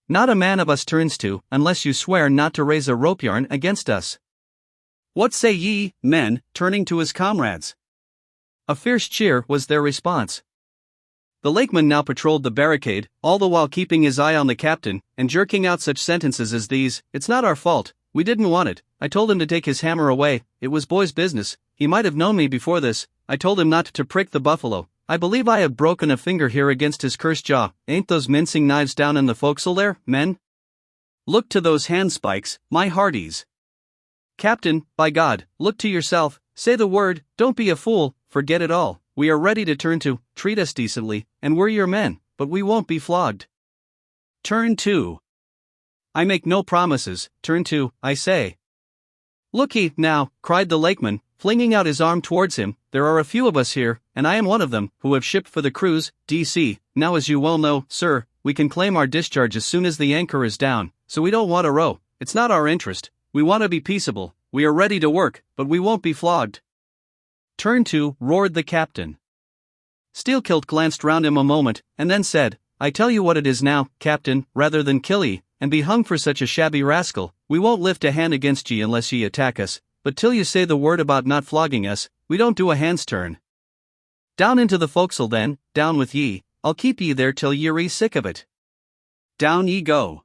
Not a man of us turns to, unless you swear not to raise a rope yarn against us. What say ye, men?" turning to his comrades. A fierce cheer was their response. The lakeman now patrolled the barricade, all the while keeping his eye on the captain, and jerking out such sentences as these: "It's not our fault, we didn't want it, I told him to take his hammer away, it was boy's business, he might have known me before this, I told him not to prick the buffalo, I believe I have broken a finger here against his cursed jaw, ain't those mincing knives down in the forecastle there, men? Look to those handspikes, my hearties. Captain, by God, look to yourself, say the word, don't be a fool, forget it all, we are ready to turn to, treat us decently, and we're your men, but we won't be flogged." Turn 2. I make no promises, turn 2, I say. "Look-ye, now," cried the lakeman, flinging out his arm towards him, "there are a few of us here, and I am one of them, who have shipped for the cruise, D.C. Now as you well know, sir, we can claim our discharge as soon as the anchor is down, so we don't want to row, it's not our interest, we want to be peaceable, we are ready to work, but we won't be flogged." Turn 2, roared the captain. Steelkilt glanced round him a moment, and then said, "I tell you what it is now, captain, rather than kill ye, and be hung for such a shabby rascal, we won't lift a hand against ye unless ye attack us, but till you say the word about not flogging us, we don't do a hand's turn. Down into the forecastle then, down with ye, I'll keep ye there till ye're sick of it. Down ye go."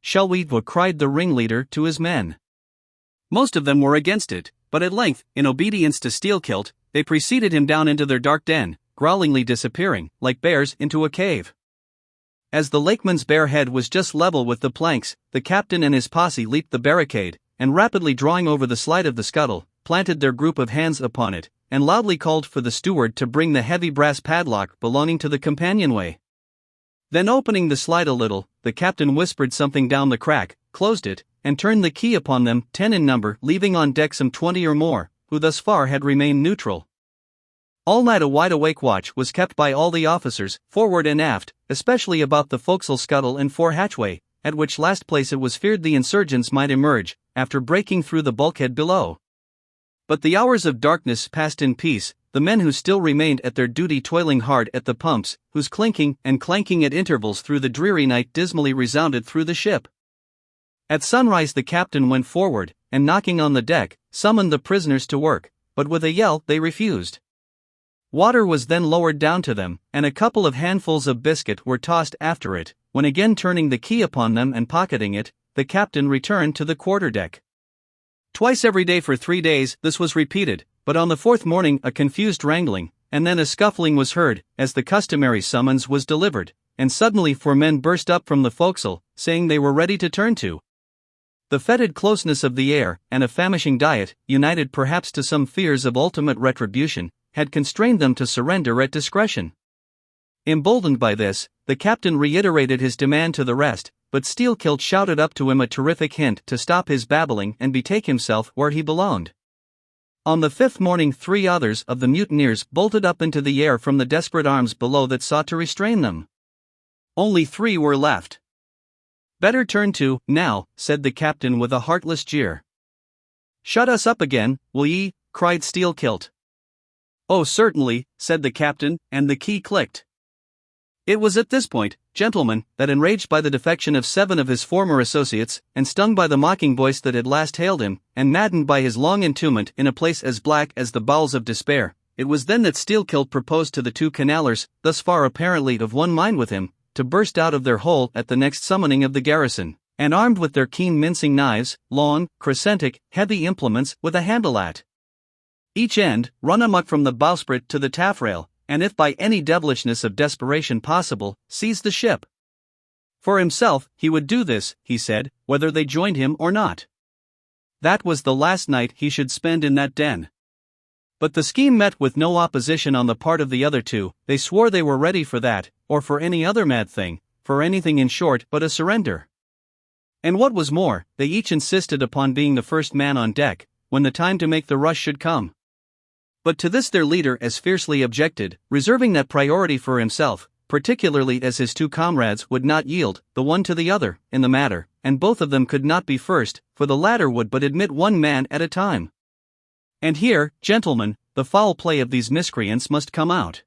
"Shall we?" cried the ringleader to his men. Most of them were against it, but at length, in obedience to Steelkilt, they preceded him down into their dark den, growlingly disappearing, like bears, into a cave. As the lakeman's bare head was just level with the planks, the captain and his posse leaped the barricade, and rapidly drawing over the slide of the scuttle, planted their group of hands upon it, and loudly called for the steward to bring the heavy brass padlock belonging to the companionway. Then opening the slide a little, the captain whispered something down the crack, closed it, and turned the key upon them, 10 in number, leaving on deck some 20 or more, who thus far had remained neutral. All night a wide-awake watch was kept by all the officers, forward and aft, especially about the forecastle scuttle and fore hatchway, at which last place it was feared the insurgents might emerge, after breaking through the bulkhead below. But the hours of darkness passed in peace, the men who still remained at their duty toiling hard at the pumps, whose clinking and clanking at intervals through the dreary night dismally resounded through the ship. At sunrise the captain went forward, and knocking on the deck, summoned the prisoners to work, but with a yell they refused. Water was then lowered down to them, and a couple of handfuls of biscuit were tossed after it, when again turning the key upon them and pocketing it, the captain returned to the quarterdeck. Twice every day for 3 days this was repeated, but on the 4th morning a confused wrangling, and then a scuffling was heard, as the customary summons was delivered, and suddenly 4 men burst up from the forecastle, saying they were ready to turn to. The fetid closeness of the air, and a famishing diet, united perhaps to some fears of ultimate retribution, had constrained them to surrender at discretion. Emboldened by this, the captain reiterated his demand to the rest, but Steelkilt shouted up to him a terrific hint to stop his babbling and betake himself where he belonged. On the fifth morning 3 others of the mutineers bolted up into the air from the desperate arms below that sought to restrain them. Only 3 were left. "Better turn to, now," said the captain with a heartless jeer. "Shut us up again, will ye?" cried Steelkilt. "Oh, certainly," said the captain, and the key clicked. It was at this point, gentlemen, that enraged by the defection of 7 of his former associates, and stung by the mocking voice that had last hailed him, and maddened by his long entombment in a place as black as the bowels of despair, it was then that Steelkilt proposed to the 2 canallers, thus far apparently of one mind with him, to burst out of their hole at the next summoning of the garrison, and armed with their keen mincing knives, long, crescentic, heavy implements with a handle at each end, run amuck from the bowsprit to the taffrail, and if by any devilishness of desperation possible, seize the ship. For himself, he would do this, he said, whether they joined him or not. That was the last night he should spend in that den. But the scheme met with no opposition on the part of the other 2, they swore they were ready for that, or for any other mad thing, for anything in short but a surrender. And what was more, they each insisted upon being the first man on deck, when the time to make the rush should come. But to this their leader as fiercely objected, reserving that priority for himself, particularly as his 2 comrades would not yield, the one to the other, in the matter, and both of them could not be first, for the latter would but admit 1 man at a time. And here, gentlemen, the foul play of these miscreants must come out.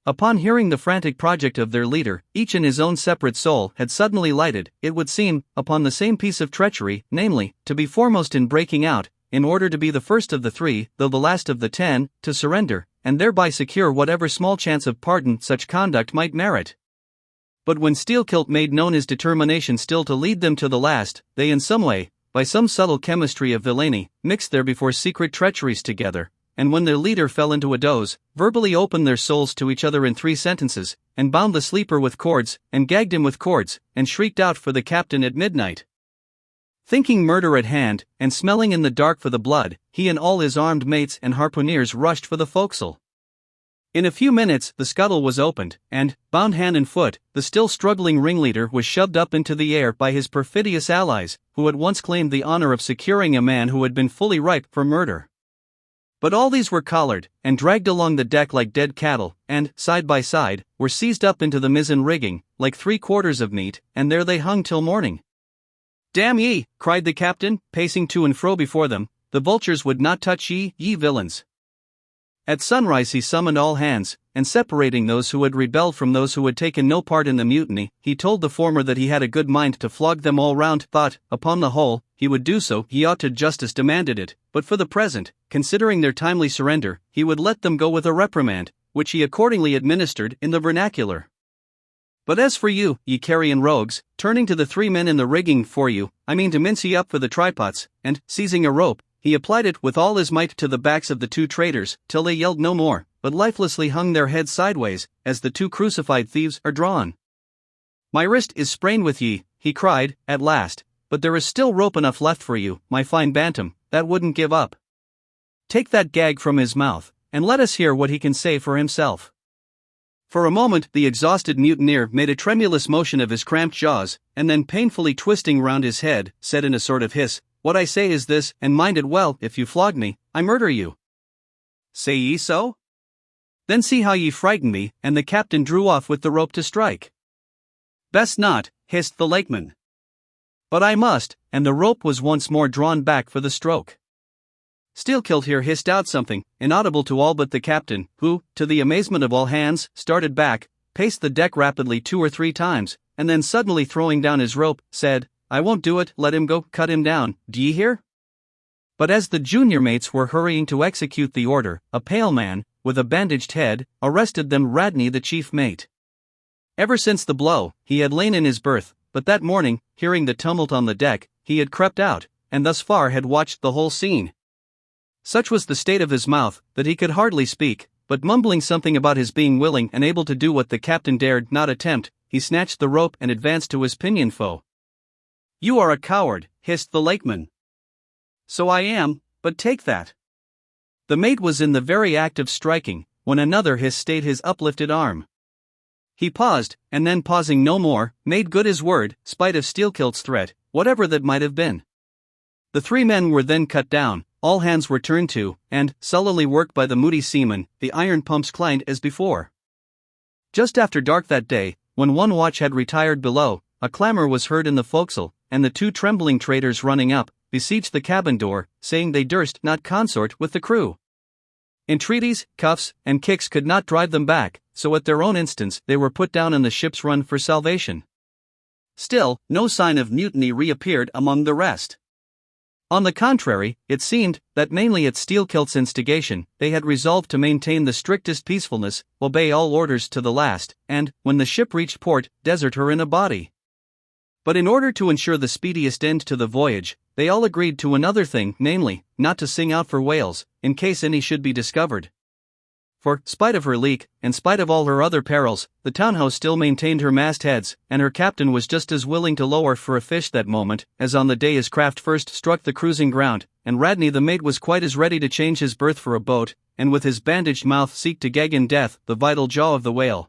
Upon hearing the frantic project of their leader, each in his own separate soul had suddenly lighted, it would seem, upon the same piece of treachery, namely, to be foremost in breaking out, in order to be the first of the 3, though the last of the 10, to surrender, and thereby secure whatever small chance of pardon such conduct might merit. But when Steelkilt made known his determination still to lead them to the last, they in some way, by some subtle chemistry of villainy, mixed their before secret treacheries together, and when their leader fell into a doze, verbally opened their souls to each other in 3 sentences, and bound the sleeper with cords, and gagged him with cords, and shrieked out for the captain at midnight. Thinking murder at hand, and smelling in the dark for the blood, he and all his armed mates and harpooneers rushed for the forecastle. In a few minutes the scuttle was opened, and, bound hand and foot, the still struggling ringleader was shoved up into the air by his perfidious allies, who had once claimed the honor of securing a man who had been fully ripe for murder. But all these were collared, and dragged along the deck like dead cattle, and, side by side, were seized up into the mizzen rigging, like 3/4 of meat, and there they hung till morning. "Damn ye," cried the captain, pacing to and fro before them, "the vultures would not touch ye, ye villains." At sunrise he summoned all hands, and separating those who had rebelled from those who had taken no part in the mutiny, he told the former that he had a good mind to flog them all round, thought, upon the whole, he would do so, he ought to justice demanded it, but for the present, considering their timely surrender, he would let them go with a reprimand, which he accordingly administered in the vernacular. "But as for you, ye carrion rogues," turning to the 3 men in the rigging, "for you, I mean to mince ye up for the trypots," and, seizing a rope, he applied it with all his might to the backs of the 2 traitors, till they yelled no more, but lifelessly hung their heads sideways, as the 2 crucified thieves are drawn. "My wrist is sprained with ye," he cried, at last, "but there is still rope enough left for you, my fine bantam, that wouldn't give up. Take that gag from his mouth, and let us hear what he can say for himself." For a moment the exhausted mutineer made a tremulous motion of his cramped jaws, and then painfully twisting round his head, said in a sort of hiss, "What I say is this, and mind it well, if you flog me, I murder you." "Say ye so? Then see how ye frighten me," and the captain drew off with the rope to strike. "Best not," hissed the lakeman. "But I must," and the rope was once more drawn back for the stroke. Steelkilt here hissed out something, inaudible to all but the captain, who, to the amazement of all hands, started back, paced the deck rapidly 2 or 3 times, and then suddenly throwing down his rope, said, "I won't do it, let him go, cut him down, d'ye hear?" But as the junior mates were hurrying to execute the order, a pale man, with a bandaged head, arrested them. Radney, the chief mate. Ever since the blow, he had lain in his berth, but that morning, hearing the tumult on the deck, he had crept out, and thus far had watched the whole scene. Such was the state of his mouth, that he could hardly speak, but mumbling something about his being willing and able to do what the captain dared not attempt, he snatched the rope and advanced to his pinioned foe. "You are a coward," hissed the lakeman. "So I am, but take that." The mate was in the very act of striking, when another hiss stayed his uplifted arm. He paused, and then pausing no more, made good his word, spite of Steelkilt's threat, whatever that might have been. The 3 men were then cut down, all hands were turned to, and, sullenly worked by the moody seamen, the iron pumps clanged as before. Just after dark that day, when one watch had retired below, a clamor was heard in the forecastle, and the 2 trembling traders running up, beseeched the cabin door, saying they durst not consort with the crew. Entreaties, cuffs, and kicks could not drive them back, so at their own instance they were put down in the ship's run for salvation. Still, no sign of mutiny reappeared among the rest. On the contrary, it seemed that mainly at Steelkilt's instigation, they had resolved to maintain the strictest peacefulness, obey all orders to the last, and, when the ship reached port, desert her in a body. But in order to ensure the speediest end to the voyage, they all agreed to another thing, namely, not to sing out for whales, in case any should be discovered. For, spite of her leak, and spite of all her other perils, the townhouse still maintained her mastheads, and her captain was just as willing to lower for a fish that moment, as on the day his craft first struck the cruising ground, and Radney the mate was quite as ready to change his berth for a boat, and with his bandaged mouth seek to gag in death the vital jaw of the whale.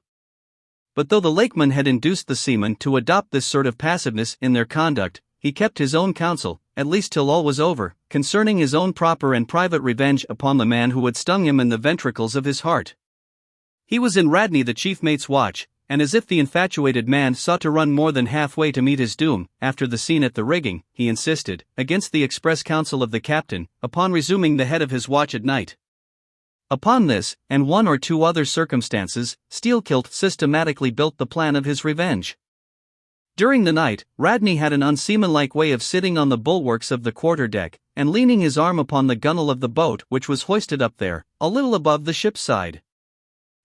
But though the lakeman had induced the seamen to adopt this sort of passiveness in their conduct, he kept his own counsel, at least till all was over, concerning his own proper and private revenge upon the man who had stung him in the ventricles of his heart. He was in Radney the chief mate's watch, and as if the infatuated man sought to run more than halfway to meet his doom, after the scene at the rigging, he insisted, against the express counsel of the captain, upon resuming the head of his watch at night. Upon this, and 1 or 2 other circumstances, Steelkilt systematically built the plan of his revenge. During the night, Radney had an unseamanlike way of sitting on the bulwarks of the quarter-deck, and leaning his arm upon the gunwale of the boat which was hoisted up there, a little above the ship's side.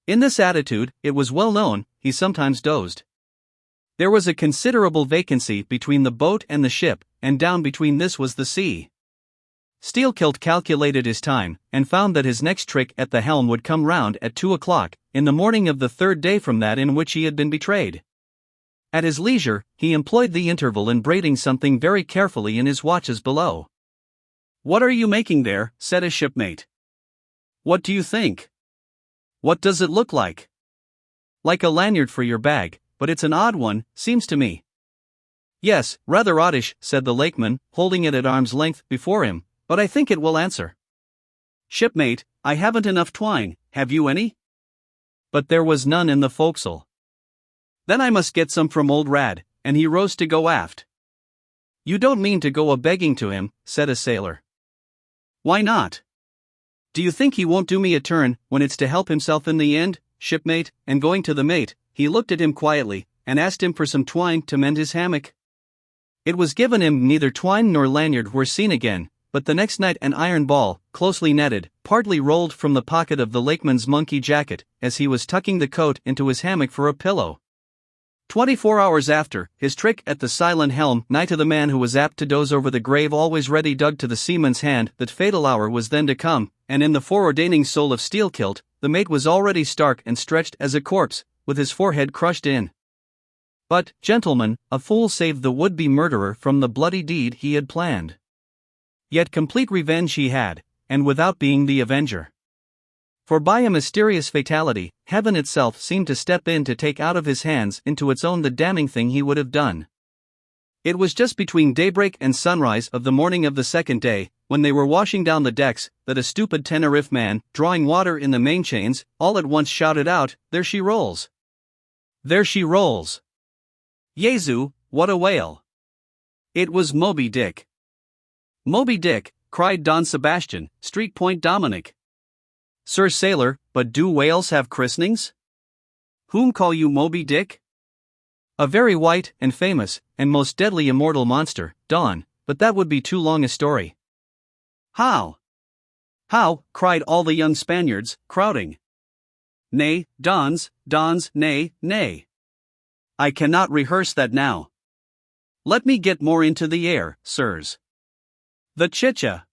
In this attitude, it was well known, he sometimes dozed. There was a considerable vacancy between the boat and the ship, and down between this was the sea. Steelkilt calculated his time, and found that his next trick at the helm would come round at 2 o'clock, in the morning of the 3rd day from that in which he had been betrayed. At his leisure, he employed the interval in braiding something very carefully in his watches below. "What are you making there?" said his shipmate. "What do you think?" "What does it look like?" "Like a lanyard for your bag, but it's an odd one, seems to me." "Yes, rather oddish," said the lakeman, holding it at arm's length before him, "but I think it will answer." "Shipmate, I haven't enough twine, have you any?" But there was none in the forecastle. "Then I must get some from old Rad," and he rose to go aft. "You don't mean to go a-begging to him," said a sailor. "Why not? Do you think he won't do me a turn, when it's to help himself in the end, shipmate?" And going to the mate, he looked at him quietly, and asked him for some twine to mend his hammock. It was given him. Neither twine nor lanyard were seen again, but the next night an iron ball, closely netted, partly rolled from the pocket of the lakeman's monkey jacket, as he was tucking the coat into his hammock for a pillow. 24 hours after, his trick at the silent helm, nigh to the man who was apt to doze over the grave always ready dug to the seaman's hand, that fatal hour was then to come, and in the foreordaining soul of Steelkilt, the mate was already stark and stretched as a corpse, with his forehead crushed in. But, gentlemen, a fool saved the would-be murderer from the bloody deed he had planned. Yet complete revenge he had, and without being the avenger. For by a mysterious fatality, heaven itself seemed to step in to take out of his hands into its own the damning thing he would have done. It was just between daybreak and sunrise of the morning of the 2nd day, when they were washing down the decks, that a stupid Tenerife man, drawing water in the mainchains, all at once shouted out, "There she rolls! There she rolls! Jesu, what a whale!" It was Moby Dick. "Moby Dick," cried Don Sebastian, Street Point Dominic. "Sir Sailor, but do whales have christenings? Whom call you Moby Dick?" "A very white, and famous, and most deadly immortal monster, Don, but that would be too long a story." "How? How?" cried all the young Spaniards, crowding. "Nay, Dons, nay, nay. I cannot rehearse that now. Let me get more into the air, sirs." "The chicha."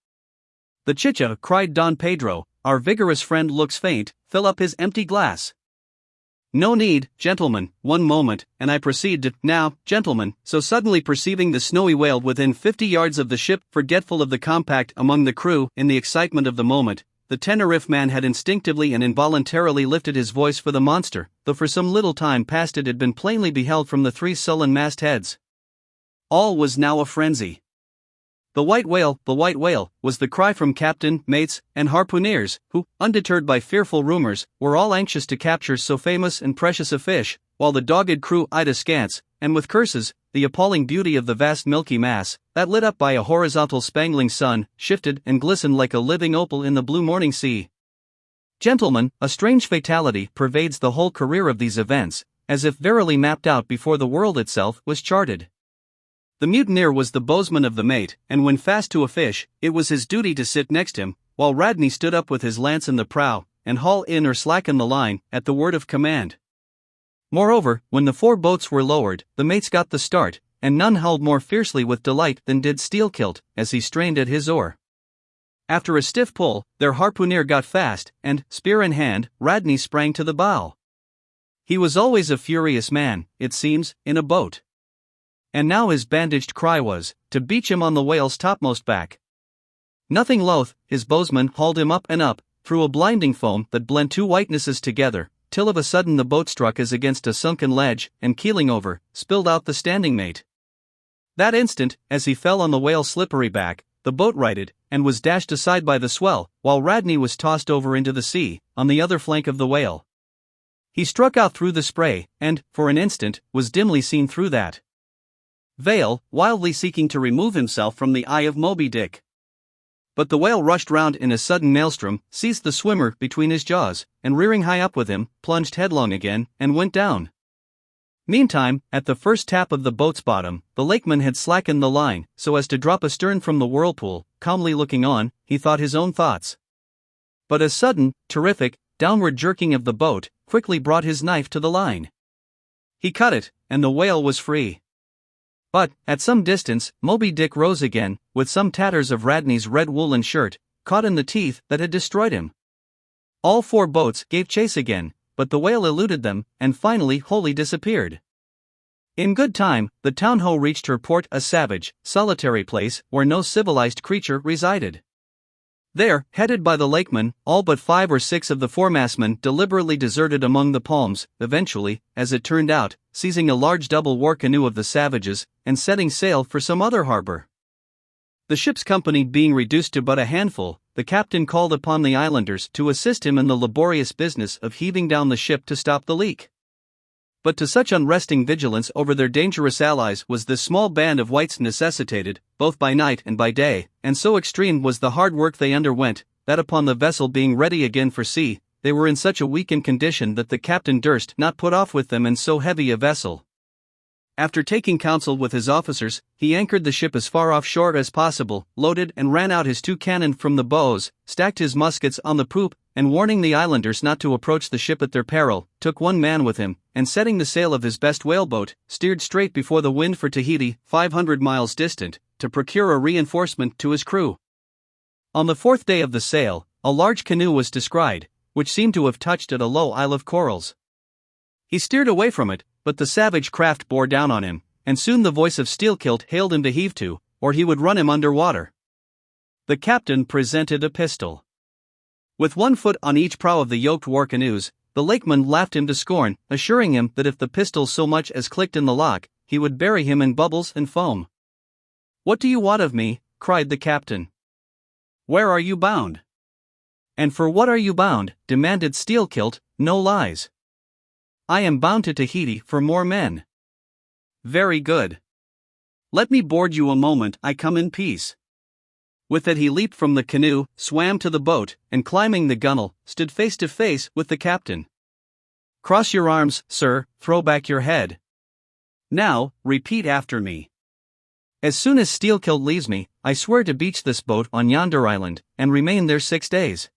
"The chicha," cried Don Pedro, "our vigorous friend looks faint, fill up his empty glass." "No need, gentlemen, one moment, and I proceed to, now, gentlemen," so suddenly perceiving the snowy whale within 50 yards of the ship, forgetful of the compact among the crew in the excitement of the moment, the Tenerife man had instinctively and involuntarily lifted his voice for the monster, though for some little time past it had been plainly beheld from the 3 sullen mastheads. All was now a frenzy. The white whale, was the cry from captain, mates, and harpooneers, who, undeterred by fearful rumors, were all anxious to capture so famous and precious a fish, while the dogged crew eyed askance, and with curses, the appalling beauty of the vast milky mass, that lit up by a horizontal spangling sun, shifted and glistened like a living opal in the blue morning sea. Gentlemen, a strange fatality pervades the whole career of these events, as if verily mapped out before the world itself was charted. The mutineer was the bowsman of the mate, and when fast to a fish, it was his duty to sit next him, while Radney stood up with his lance in the prow, and haul in or slacken the line, at the word of command. Moreover, when the 4 boats were lowered, the mates got the start, and none howled more fiercely with delight than did Steelkilt, as he strained at his oar. After a stiff pull, their harpooneer got fast, and, spear in hand, Radney sprang to the bow. He was always a furious man, it seems, in a boat. And now his bandaged cry was, to beach him on the whale's topmost back. Nothing loath, his bowsman hauled him up and up, through a blinding foam that blent 2 whitenesses together, till of a sudden the boat struck as against a sunken ledge, and keeling over, spilled out the standing mate. That instant, as he fell on the whale's slippery back, the boat righted, and was dashed aside by the swell, while Radney was tossed over into the sea, on the other flank of the whale. He struck out through the spray, and, for an instant, was dimly seen through that veil, wildly seeking to remove himself from the eye of Moby Dick. But the whale rushed round in a sudden maelstrom, seized the swimmer between his jaws, and rearing high up with him, plunged headlong again, and went down. Meantime, at the first tap of the boat's bottom, the lakeman had slackened the line, so as to drop astern from the whirlpool. Calmly looking on, he thought his own thoughts. But a sudden, terrific, downward jerking of the boat quickly brought his knife to the line. He cut it, and the whale was free. But, at some distance, Moby Dick rose again, with some tatters of Radney's red woolen shirt, caught in the teeth that had destroyed him. All 4 boats gave chase again, but the whale eluded them, and finally wholly disappeared. In good time, the town-ho reached her port, a savage, solitary place, where no civilized creature resided. There, headed by the lakeman, all but 5 or 6 of the foremastmen deliberately deserted among the palms, eventually, as it turned out, seizing a large double war canoe of the savages, and setting sail for some other harbor. The ship's company being reduced to but a handful, the captain called upon the islanders to assist him in the laborious business of heaving down the ship to stop the leak. But to such unresting vigilance over their dangerous allies was this small band of whites necessitated, both by night and by day, and so extreme was the hard work they underwent, that upon the vessel being ready again for sea, they were in such a weakened condition that the captain durst not put off with them in so heavy a vessel. After taking counsel with his officers, he anchored the ship as far offshore as possible, loaded and ran out his 2 cannon from the bows, stacked his muskets on the poop, and warning the islanders not to approach the ship at their peril, took 1 man with him, and setting the sail of his best whaleboat, steered straight before the wind for Tahiti, 500 miles distant, to procure a reinforcement to his crew. On the 4th day of the sail, a large canoe was descried, which seemed to have touched at a low isle of corals. He steered away from it, but the savage craft bore down on him, and soon the voice of Steelkilt hailed him to heave to, or he would run him under water. The captain presented a pistol. With 1 foot on each prow of the yoked war canoes, the lakeman laughed him to scorn, assuring him that if the pistol so much as clicked in the lock, he would bury him in bubbles and foam. "What do you want of me?" cried the captain. "Where are you bound?" "And for what are you bound?" demanded Steelkilt, no lies. "I am bound to Tahiti for more men." "Very good. Let me board you a moment, I come in peace." With that he leaped from the canoe, swam to the boat, and climbing the gunwale, stood face to face with the captain. "Cross your arms, sir, throw back your head. Now, repeat after me. As soon as Steelkilt leaves me, I swear to beach this boat on yonder island, and remain there 6 days.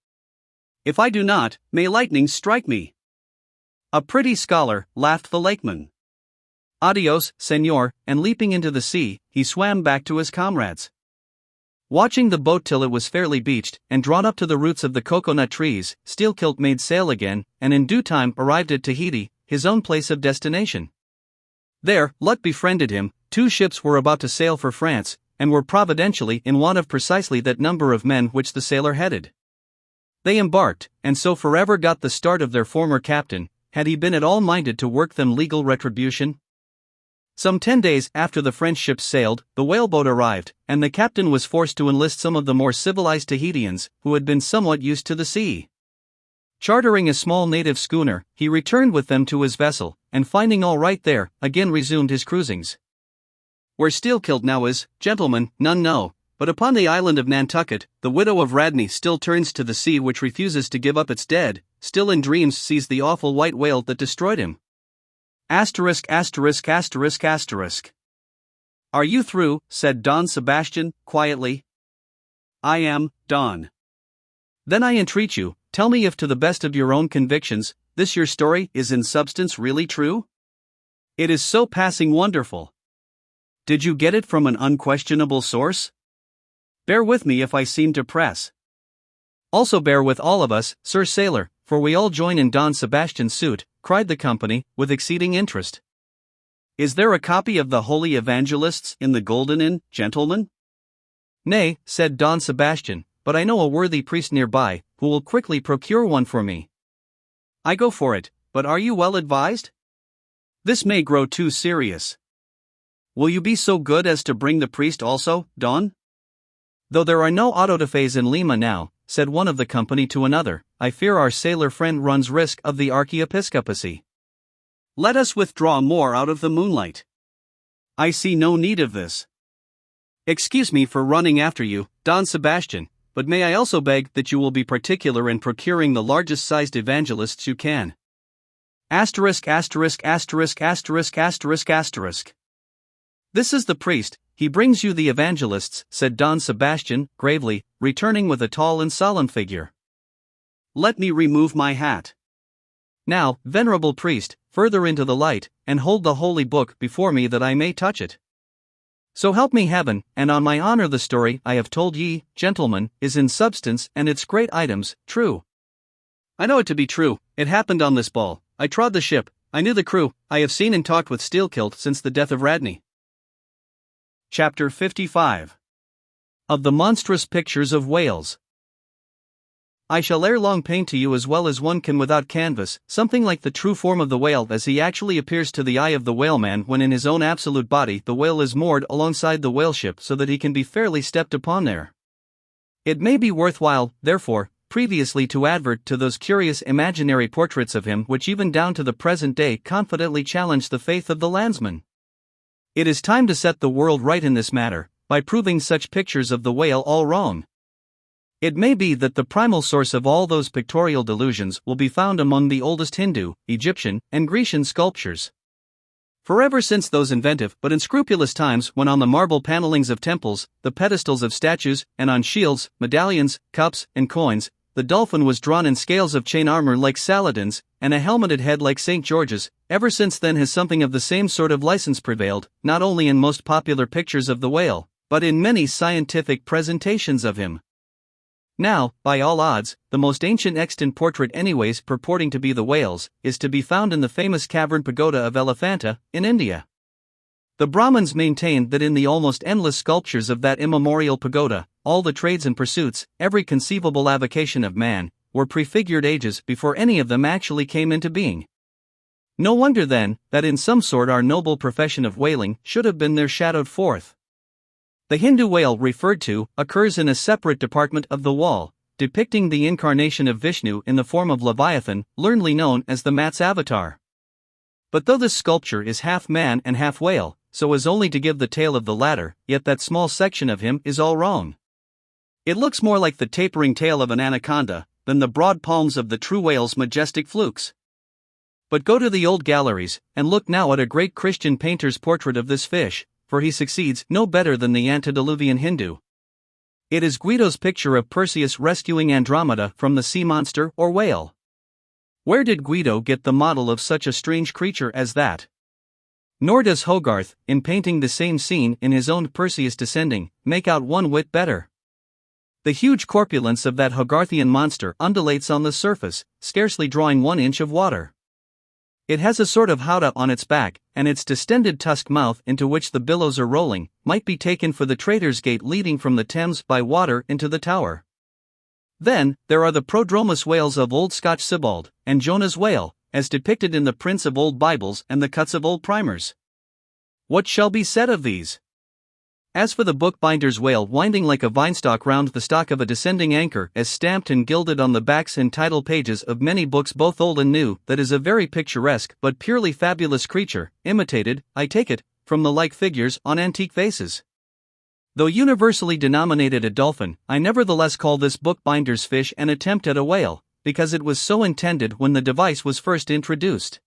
If I do not, may lightning strike me." "A pretty scholar," laughed the lakeman. "Adios, senor," and leaping into the sea, he swam back to his comrades. Watching the boat till it was fairly beached, and drawn up to the roots of the coconut trees, Steelkilt made sail again, and in due time arrived at Tahiti, his own place of destination. There, luck befriended him. 2 ships were about to sail for France, and were providentially in want of precisely that number of men which the sailor headed. They embarked, and so forever got the start of their former captain, had he been at all minded to work them legal retribution. Some 10 days after the French ships sailed, the whaleboat arrived, and the captain was forced to enlist some of the more civilized Tahitians, who had been somewhat used to the sea. Chartering a small native schooner, he returned with them to his vessel, and finding all right there, again resumed his cruisings. Where Steelkilt now is, gentlemen, none know, but upon the island of Nantucket, the widow of Radney still turns to the sea which refuses to give up its dead, still in dreams sees the awful white whale that destroyed him. Asterisk asterisk asterisk asterisk. Are you through? Said Don Sebastian, quietly. I am, Don. Then I entreat you, tell me if to the best of your own convictions, this your story is in substance really true? It is so passing wonderful. Did you get it from an unquestionable source? Bear with me if I seem to press. Also bear with all of us, Sir Sailor, for we all join in Don Sebastian's suit, cried the company, with exceeding interest. Is there a copy of the Holy Evangelists in the Golden Inn, gentlemen? Nay, said Don Sebastian, but I know a worthy priest nearby, who will quickly procure one for me. I go for it, but are you well advised? This may grow too serious. Will you be so good as to bring the priest also, Don? Though there are no autodafés in Lima now, said one of the company to another, I fear our sailor friend runs risk of the archiepiscopacy. Let us withdraw more out of the moonlight. I see no need of this. Excuse me for running after you, Don Sebastian, but may I also beg that you will be particular in procuring the largest sized evangelists you can. Asterisk asterisk asterisk asterisk asterisk asterisk. This is the priest, he brings you the evangelists, said Don Sebastian, gravely, returning with a tall and solemn figure. Let me remove my hat. Now, venerable priest, further into the light, and hold the holy book before me that I may touch it. So help me heaven, and on my honor the story I have told ye, gentlemen, is in substance and its great items, true. I know it to be true, it happened on this ball, I trod the ship, I knew the crew, I have seen and talked with Steelkilt since the death of Radney. Chapter 55. Of the Monstrous Pictures of Whales. I shall ere long paint to you as well as one can without canvas, something like the true form of the whale as he actually appears to the eye of the whaleman when in his own absolute body the whale is moored alongside the whaleship so that he can be fairly stepped upon there. It may be worthwhile, therefore, previously to advert to those curious imaginary portraits of him which even down to the present day confidently challenge the faith of the landsman. It is time to set the world right in this matter, by proving such pictures of the whale all wrong. It may be that the primal source of all those pictorial delusions will be found among the oldest Hindu, Egyptian, and Grecian sculptures. For ever since those inventive but unscrupulous times when on the marble panellings of temples, the pedestals of statues, and on shields, medallions, cups, and coins, the dolphin was drawn in scales of chain armor like Saladin's, and a helmeted head like St. George's, ever since then has something of the same sort of license prevailed, not only in most popular pictures of the whale, but in many scientific presentations of him. Now, by all odds, the most ancient extant portrait anyways purporting to be the whale's, is to be found in the famous cavern pagoda of Elephanta, in India. The Brahmins maintained that in the almost endless sculptures of that immemorial pagoda, all the trades and pursuits, every conceivable avocation of man, were prefigured ages before any of them actually came into being. No wonder then, that in some sort our noble profession of whaling should have been there shadowed forth. The Hindu whale referred to occurs in a separate department of the wall, depicting the incarnation of Vishnu in the form of Leviathan, learnedly known as the Mat's avatar. But though this sculpture is half man and half whale, so as only to give the tail of the latter, yet that small section of him is all wrong. It looks more like the tapering tail of an anaconda than the broad palms of the true whale's majestic flukes. But go to the old galleries, and look now at a great Christian painter's portrait of this fish, for he succeeds no better than the antediluvian Hindu. It is Guido's picture of Perseus rescuing Andromeda from the sea monster or whale. Where did Guido get the model of such a strange creature as that? Nor does Hogarth, in painting the same scene in his own Perseus Descending, make out one whit better. The huge corpulence of that Hogarthian monster undulates on the surface, scarcely drawing 1 inch of water. It has a sort of howdah on its back, and its distended tusked mouth into which the billows are rolling, might be taken for the Traitor's Gate leading from the Thames by water into the Tower. Then, there are the prodromus whales of Old Scotch Sibbald, and Jonah's whale, as depicted in the prints of old Bibles and the cuts of old primers. What shall be said of these? As for the bookbinder's whale winding like a vinestalk round the stock of a descending anchor as stamped and gilded on the backs and title pages of many books both old and new, that is a very picturesque but purely fabulous creature, imitated, I take it, from the like figures on antique vases. Though universally denominated a dolphin, I nevertheless call this bookbinder's fish an attempt at a whale, because it was so intended when the device was first introduced.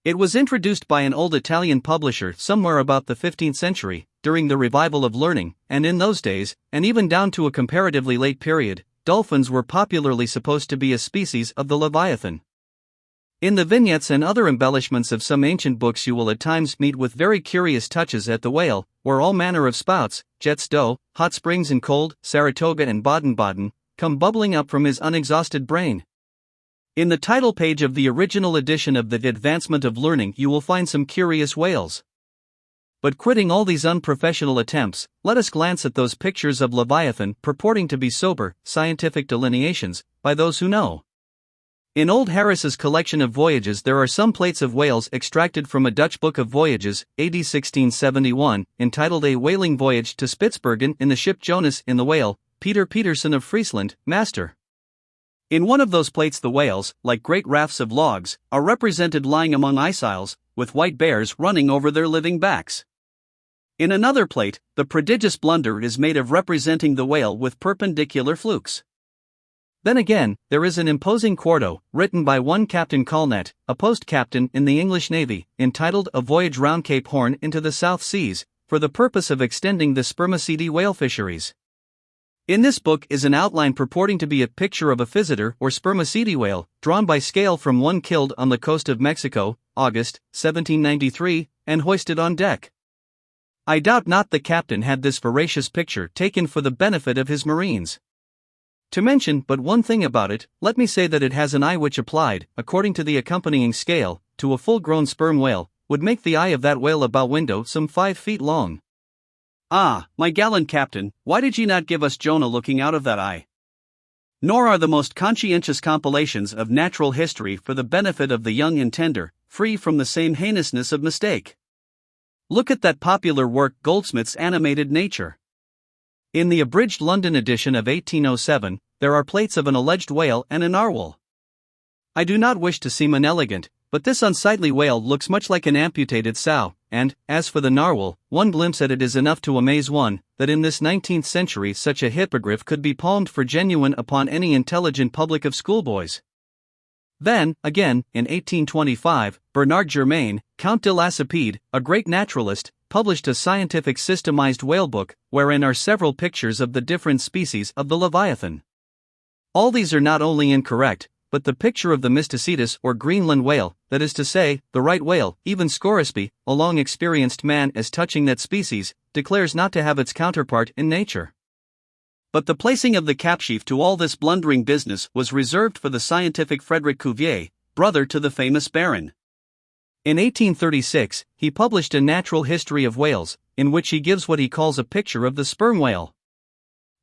It was introduced by an old Italian publisher somewhere about the 15th century, during the revival of learning, and in those days, and even down to a comparatively late period, dolphins were popularly supposed to be a species of the Leviathan. In the vignettes and other embellishments of some ancient books you will at times meet with very curious touches at the whale, where all manner of spouts, jets d'eau, hot springs in cold, Saratoga and Baden-Baden, come bubbling up from his unexhausted brain. In the title page of the original edition of The Advancement of Learning you will find some curious whales. But quitting all these unprofessional attempts, let us glance at those pictures of Leviathan purporting to be sober, scientific delineations, by those who know. In old Harris's collection of voyages there are some plates of whales extracted from a Dutch book of voyages, AD 1671, entitled A Whaling Voyage to Spitzbergen in the ship Jonas in the whale, Peter Peterson of Friesland, Master. In one of those plates the whales, like great rafts of logs, are represented lying among ice isles, with white bears running over their living backs. In another plate, the prodigious blunder is made of representing the whale with perpendicular flukes. Then again, there is an imposing quarto, written by one Captain Colnett, a post-captain in the English Navy, entitled A Voyage Round Cape Horn into the South Seas, for the purpose of extending the spermaceti whale fisheries. In this book is an outline purporting to be a picture of a physeter or spermaceti whale, drawn by scale from one killed on the coast of Mexico, August, 1793, and hoisted on deck. I doubt not the captain had this voracious picture taken for the benefit of his marines. To mention but one thing about it, let me say that it has an eye which applied, according to the accompanying scale, to a full-grown sperm whale, would make the eye of that whale a bow window some 5 feet long. Ah, my gallant captain, why did ye not give us Jonah looking out of that eye? Nor are the most conscientious compilations of natural history for the benefit of the young and tender, free from the same heinousness of mistake. Look at that popular work Goldsmith's Animated Nature. In the abridged London edition of 1807, there are plates of an alleged whale and a narwhal. I do not wish to seem inelegant, but this unsightly whale looks much like an amputated sow, and, as for the narwhal, one glimpse at it is enough to amaze one, that in this 19th century such a hippogriff could be palmed for genuine upon any intelligent public of schoolboys. Then, again, in 1825, Bernard Germain, Count de Lacépède, a great naturalist, published a scientific systemized whale book, wherein are several pictures of the different species of the Leviathan. All these are not only incorrect, but the picture of the Mysticetus or Greenland whale, that is to say, the right whale, even Scoresby, a long experienced man as touching that species, declares not to have its counterpart in nature. But the placing of the capsheaf to all this blundering business was reserved for the scientific Frederick Cuvier, brother to the famous Baron. In 1836, he published a natural history of whales, in which he gives what he calls a picture of the sperm whale.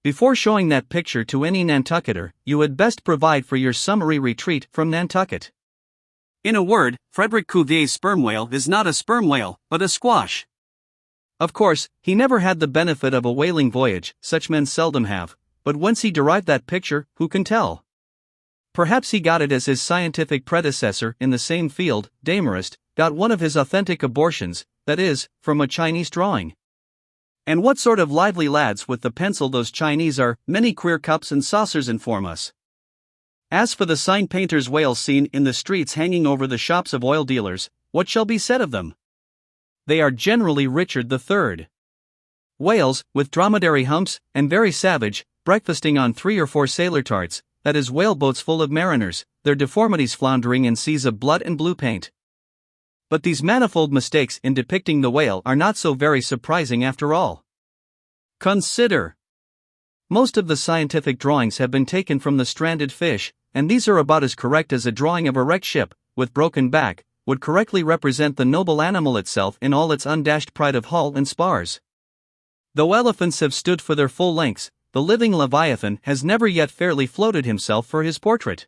Before showing that picture to any Nantucketer, you had best provide for your summary retreat from Nantucket. In a word, Frederick Cuvier's sperm whale is not a sperm whale, but a squash. Of course, he never had the benefit of a whaling voyage, such men seldom have, but whence he derived that picture, who can tell? Perhaps he got it as his scientific predecessor in the same field, Demarest, got one of his authentic abortions, that is, from a Chinese drawing. And what sort of lively lads with the pencil those Chinese are, many queer cups and saucers inform us. As for the sign painter's whales seen in the streets hanging over the shops of oil dealers, what shall be said of them? They are generally Richard III. Whales, with dromedary humps, and very savage, breakfasting on 3 or 4 sailor tarts, that is whaleboats full of mariners, their deformities floundering in seas of blood and blue paint. But these manifold mistakes in depicting the whale are not so very surprising after all. Consider. Most of the scientific drawings have been taken from the stranded fish, and these are about as correct as a drawing of a wrecked ship, with broken back, would correctly represent the noble animal itself in all its undashed pride of hull and spars. Though elephants have stood for their full lengths, the living Leviathan has never yet fairly floated himself for his portrait.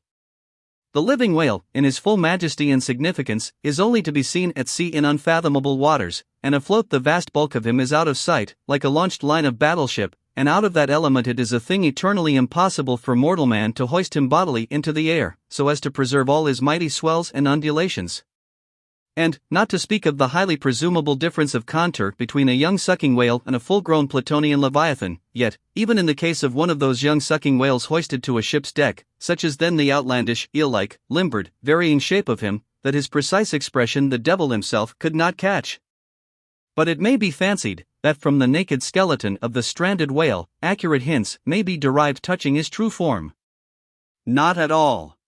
The living whale, in his full majesty and significance, is only to be seen at sea in unfathomable waters, and afloat the vast bulk of him is out of sight, like a launched line of battleship, and out of that element it is a thing eternally impossible for mortal man to hoist him bodily into the air, so as to preserve all his mighty swells and undulations. And, not to speak of the highly presumable difference of contour between a young sucking whale and a full-grown Plutonian Leviathan, yet, even in the case of one of those young sucking whales hoisted to a ship's deck, such as then the outlandish, eel-like, limbered, varying shape of him, that his precise expression the devil himself could not catch. But it may be fancied, that from the naked skeleton of the stranded whale, accurate hints may be derived touching his true form. Not at all.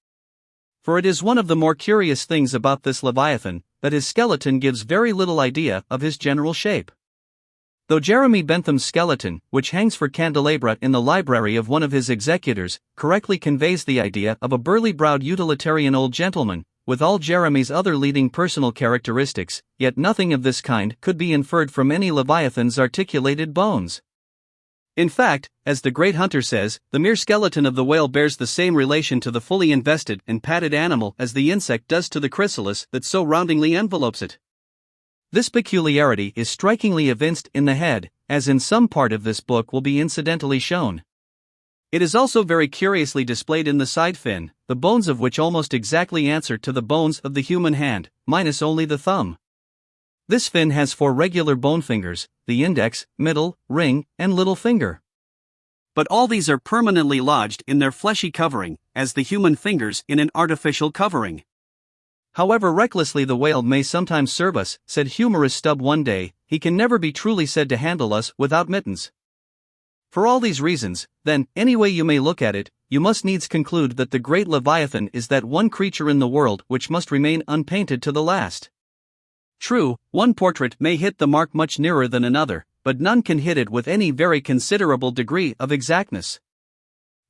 For it is one of the more curious things about this Leviathan, that his skeleton gives very little idea of his general shape. Though Jeremy Bentham's skeleton, which hangs for candelabra in the library of one of his executors, correctly conveys the idea of a burly-browed utilitarian old gentleman, with all Jeremy's other leading personal characteristics, yet nothing of this kind could be inferred from any Leviathan's articulated bones. In fact, as the great Hunter says, the mere skeleton of the whale bears the same relation to the fully invested and padded animal as the insect does to the chrysalis that so roundingly envelopes it. This peculiarity is strikingly evinced in the head, as in some part of this book will be incidentally shown. It is also very curiously displayed in the side fin, the bones of which almost exactly answer to the bones of the human hand, minus only the thumb. This fin has 4 regular bone fingers, the index, middle, ring, and little finger. But all these are permanently lodged in their fleshy covering, as the human fingers in an artificial covering. However recklessly the whale may sometimes serve us, said humorous Stubb one day, he can never be truly said to handle us without mittens. For all these reasons, then, any way you may look at it, you must needs conclude that the great Leviathan is that one creature in the world which must remain unpainted to the last. True, one portrait may hit the mark much nearer than another, but none can hit it with any very considerable degree of exactness.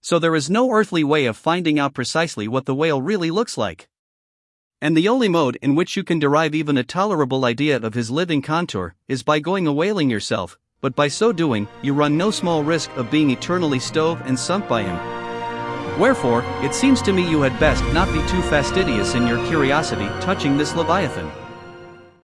So there is no earthly way of finding out precisely what the whale really looks like. And the only mode in which you can derive even a tolerable idea of his living contour is by going a whaling yourself, but by so doing, you run no small risk of being eternally stove and sunk by him. Wherefore, it seems to me you had best not be too fastidious in your curiosity touching this Leviathan.